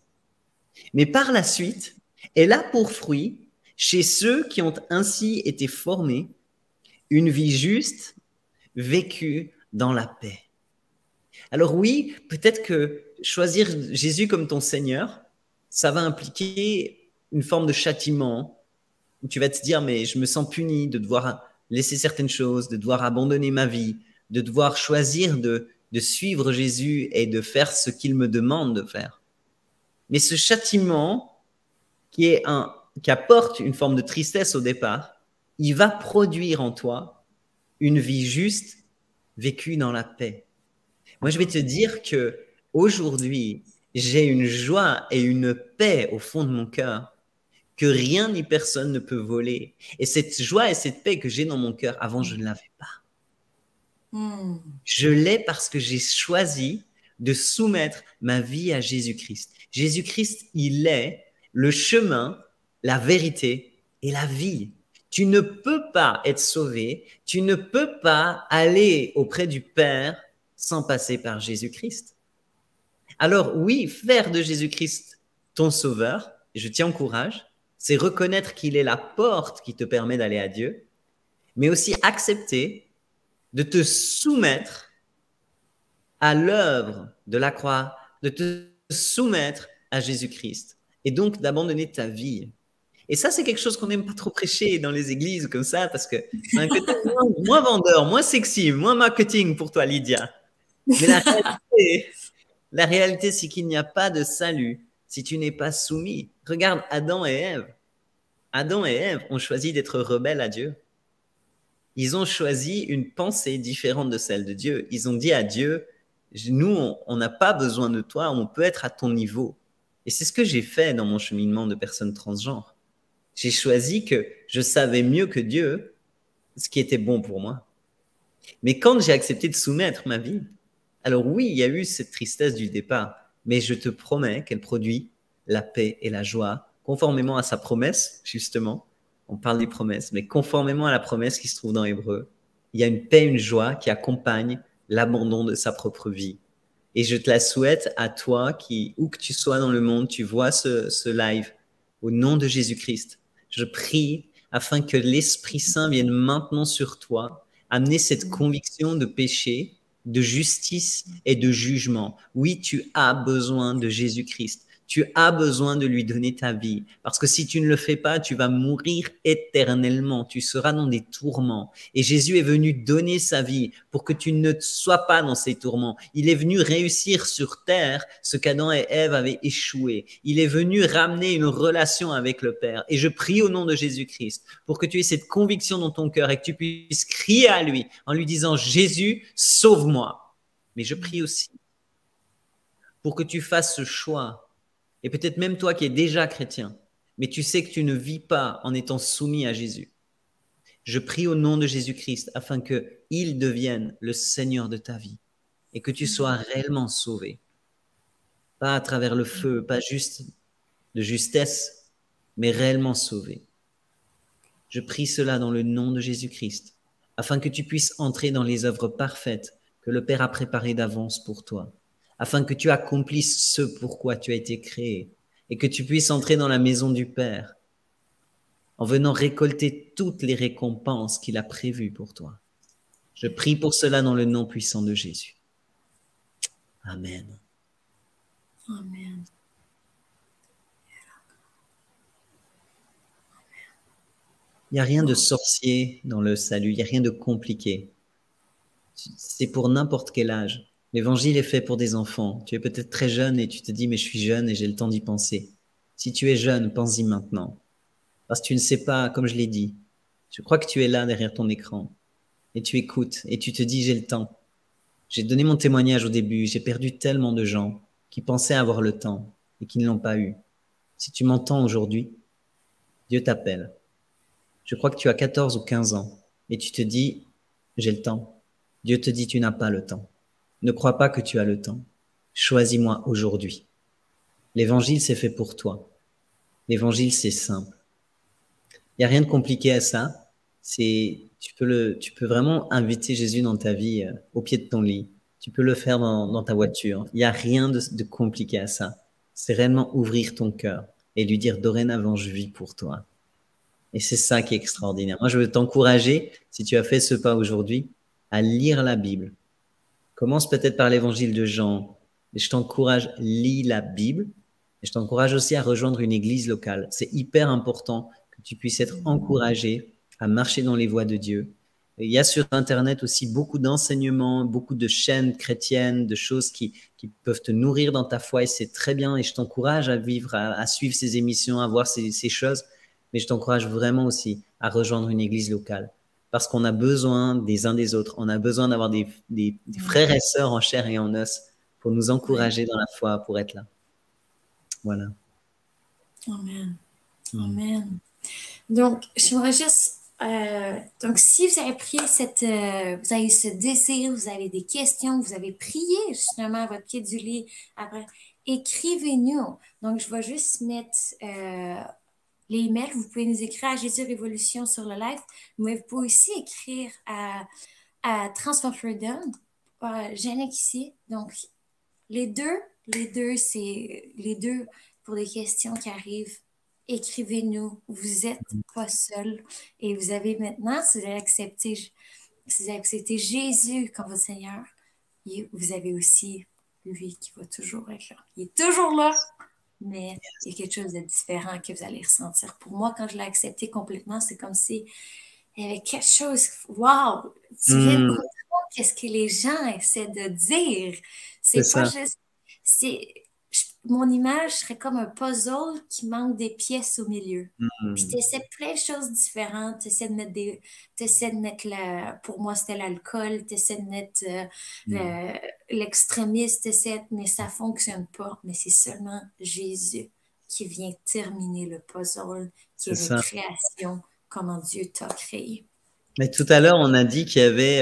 Mais par la suite, elle a pour fruit, chez ceux qui ont ainsi été formés, une vie juste, vécue dans la paix. Alors oui, peut-être que choisir Jésus comme ton Seigneur, ça va impliquer une forme de châtiment, où tu vas te dire, mais je me sens puni de devoir laisser certaines choses, de devoir abandonner ma vie, de devoir choisir de suivre Jésus et de faire ce qu'il me demande de faire. Mais ce châtiment qui apporte une forme de tristesse au départ, il va produire en toi une vie juste, vécue dans la paix. Moi, je vais te dire que aujourd'hui, j'ai une joie et une paix au fond de mon cœur que rien ni personne ne peut voler. Et cette joie et cette paix que j'ai dans mon cœur, avant, je ne l'avais pas. Je l'ai parce que j'ai choisi de soumettre ma vie à Jésus-Christ. Jésus-Christ, il est le chemin, la vérité et la vie. Tu ne peux pas être sauvé, tu ne peux pas aller auprès du Père sans passer par Jésus-Christ. Alors oui, faire de Jésus-Christ ton sauveur, et je t'y encourage, c'est reconnaître qu'il est la porte qui te permet d'aller à Dieu, mais aussi accepter de te soumettre à l'œuvre de la croix, de te soumettre à Jésus-Christ, et donc d'abandonner ta vie. Et ça, c'est quelque chose qu'on n'aime pas trop prêcher dans les églises comme ça, parce que c'est un côté moins vendeur, moins sexy, moins marketing pour toi, Lydia. Mais la réalité, c'est qu'il n'y a pas de salut si tu n'es pas soumis. Regarde Adam et Ève. Adam et Ève ont choisi d'être rebelles à Dieu. Ils ont choisi une pensée différente de celle de Dieu. Ils ont dit à Dieu, nous, on n'a pas besoin de toi, on peut être à ton niveau. Et c'est ce que j'ai fait dans mon cheminement de personne transgenre. J'ai choisi que je savais mieux que Dieu ce qui était bon pour moi. Mais quand j'ai accepté de soumettre ma vie, alors oui, il y a eu cette tristesse du départ, mais je te promets qu'elle produit la paix et la joie, conformément à sa promesse, justement. On parle des promesses, mais conformément à la promesse qui se trouve dans Hébreux, il y a une paix, une joie qui accompagne l'abandon de sa propre vie. Et je te la souhaite à toi qui, où que tu sois dans le monde, tu vois ce live, au nom de Jésus-Christ. Je prie afin que l'Esprit Saint vienne maintenant sur toi, amener cette conviction de péché, de justice et de jugement. Oui, tu as besoin de Jésus-Christ. Tu as besoin de lui donner ta vie. Parce que si tu ne le fais pas, tu vas mourir éternellement. Tu seras dans des tourments. Et Jésus est venu donner sa vie pour que tu ne sois pas dans ces tourments. Il est venu réussir sur terre ce qu'Adam et Ève avaient échoué. Il est venu ramener une relation avec le Père. Et je prie au nom de Jésus-Christ pour que tu aies cette conviction dans ton cœur et que tu puisses crier à lui en lui disant « Jésus, sauve-moi ». Mais je prie aussi pour que tu fasses ce choix. Et peut-être même toi qui es déjà chrétien, mais tu sais que tu ne vis pas en étant soumis à Jésus. Je prie au nom de Jésus-Christ afin qu'il devienne le Seigneur de ta vie et que tu sois réellement sauvé. Pas à travers le feu, pas juste de justesse, mais réellement sauvé. Je prie cela dans le nom de Jésus-Christ afin que tu puisses entrer dans les œuvres parfaites que le Père a préparées d'avance pour toi, afin que tu accomplisses ce pourquoi tu as été créé et que tu puisses entrer dans la maison du Père en venant récolter toutes les récompenses qu'il a prévues pour toi. Je prie pour cela dans le nom puissant de Jésus. Amen. Amen. Il n'y a rien de sorcier dans le salut, il n'y a rien de compliqué. C'est pour n'importe quel âge. L'évangile est fait pour des enfants. Tu es peut-être très jeune et tu te dis, mais je suis jeune et j'ai le temps d'y penser. Si tu es jeune, pense-y maintenant. Parce que tu ne sais pas, comme je l'ai dit, je crois que tu es là derrière ton écran et tu écoutes et tu te dis, j'ai le temps. J'ai donné mon témoignage au début, j'ai perdu tellement de gens qui pensaient avoir le temps et qui ne l'ont pas eu. Si tu m'entends aujourd'hui, Dieu t'appelle. Je crois que tu as 14 ou 15 ans et tu te dis, j'ai le temps. Dieu te dit, tu n'as pas le temps. Ne crois pas que tu as le temps. Choisis-moi aujourd'hui. L'évangile, c'est fait pour toi. L'évangile, c'est simple. Il n'y a rien de compliqué à ça. Tu peux vraiment inviter Jésus dans ta vie, au pied de ton lit. Tu peux le faire dans ta voiture. Il n'y a rien de compliqué à ça. C'est réellement ouvrir ton cœur et lui dire, dorénavant, je vis pour toi. Et c'est ça qui est extraordinaire. Moi, je veux t'encourager, si tu as fait ce pas aujourd'hui, à lire la Bible. Commence peut-être par l'évangile de Jean. Et je t'encourage, lis la Bible. Et je t'encourage aussi à rejoindre une église locale. C'est hyper important que tu puisses être encouragé à marcher dans les voies de Dieu. Et il y a sur Internet aussi beaucoup d'enseignements, beaucoup de chaînes chrétiennes, de choses qui peuvent te nourrir dans ta foi. Et c'est très bien. Et je t'encourage à vivre, à suivre ces émissions, à voir ces choses. Mais je t'encourage vraiment aussi à rejoindre une église locale. Parce qu'on a besoin des uns des autres. On a besoin d'avoir des frères et sœurs en chair et en os pour nous encourager dans la foi, pour être là. Voilà. Amen. Amen. Donc, j'aimerais juste... donc, si vous avez pris vous avez ce désir, vous avez des questions, vous avez prié justement à votre pied du lit, après, écrivez-nous. Donc, je vais juste mettre les emails. Vous pouvez nous écrire à Jésus Révolution sur le live, mais vous pouvez aussi écrire à Transform Freedom, Jannick ici. Donc, les deux pour des questions qui arrivent. Écrivez-nous, vous n'êtes pas seul et vous avez maintenant, si vous avez accepté Jésus comme votre Seigneur, vous avez aussi lui qui va toujours être là. Il est toujours là, mais il y a quelque chose de différent que vous allez ressentir. Pour moi, quand je l'ai accepté complètement, c'est comme si il y avait quelque chose, wow, tu viens de comprendre qu'est-ce que les gens essaient de dire. C'est pas juste, mon image serait comme un puzzle qui manque des pièces au milieu. Puis tu essaies plein de choses différentes. Tu essaies de mettre pour moi, c'était l'alcool. Tu essaies de mettre l'extrémiste, mais ça fonctionne pas. Mais c'est seulement Jésus qui vient terminer le puzzle, qui est la création, comment Dieu t'a créé. Mais tout à l'heure, on a dit qu'il y avait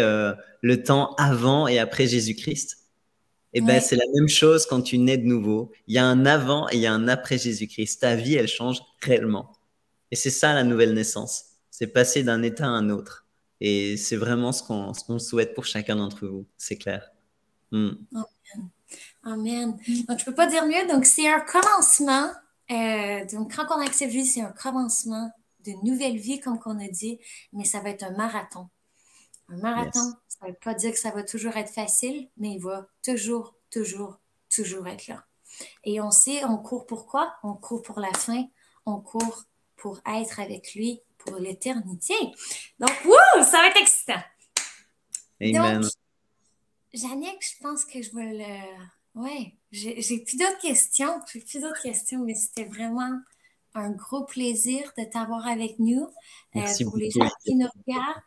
le temps avant et après Jésus-Christ. Et ben, c'est la même chose quand tu nais de nouveau. Il y a un avant et il y a un après Jésus-Christ. Ta vie, elle change réellement. Et c'est ça la nouvelle naissance. C'est passer d'un état à un autre. Et c'est vraiment ce qu'on souhaite pour chacun d'entre vous. C'est clair. Amen. Amen. Donc, je peux pas dire mieux. Donc, c'est un commencement. Donc, quand on accepte Jésus, c'est un commencement de nouvelle vie, comme on a dit, mais ça va être un marathon. Un marathon, ça ne veut pas dire que ça va toujours être facile, mais il va toujours être là. Et on sait, on court pour quoi? On court pour la fin. On court pour être avec lui pour l'éternité. Donc, ça va être excitant. Amen. Donc, Jannick, je pense que je vais Ouais, j'ai plus d'autres questions. Mais c'était vraiment un gros plaisir de t'avoir avec nous. Merci pour beaucoup. les gens qui nous regardent,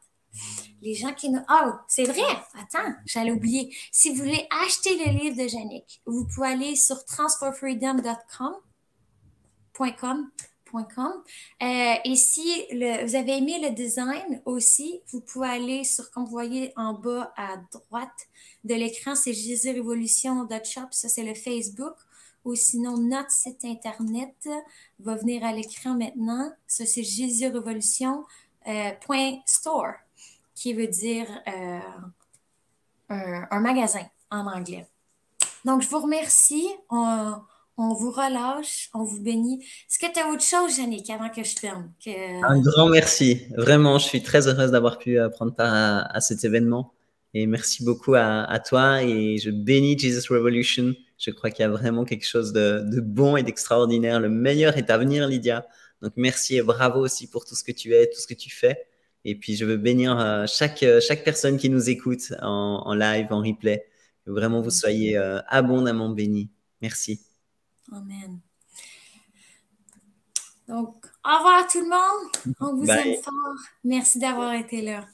Oh, c'est vrai! Attends, j'allais oublier. Si vous voulez acheter le livre de Jannick, vous pouvez aller sur transforfreedom.com. Et si vous avez aimé le design aussi, vous pouvez aller comme vous voyez en bas à droite de l'écran, c'est jésusrévolution.shop, ça c'est le Facebook. Ou sinon, notre site internet va venir à l'écran maintenant. Ça, c'est jésusrévolution.store, qui veut dire un magasin en anglais. Donc, je vous remercie. On vous relâche, on vous bénit. Est-ce que tu as autre chose, Jannick, avant que je ferme? Un grand merci. Vraiment, je suis très heureuse d'avoir pu prendre part à cet événement. Et merci beaucoup à toi. Et je bénis Jesus Revolution. Je crois qu'il y a vraiment quelque chose de bon et d'extraordinaire. Le meilleur est à venir, Lydia. Donc, merci et bravo aussi pour tout ce que tu es, tout ce que tu fais. Et puis, je veux bénir chaque personne qui nous écoute en live, en replay. Que vraiment, vous soyez abondamment bénis. Merci. Amen. Donc, au revoir tout le monde. On vous aime fort. Merci d'avoir été là.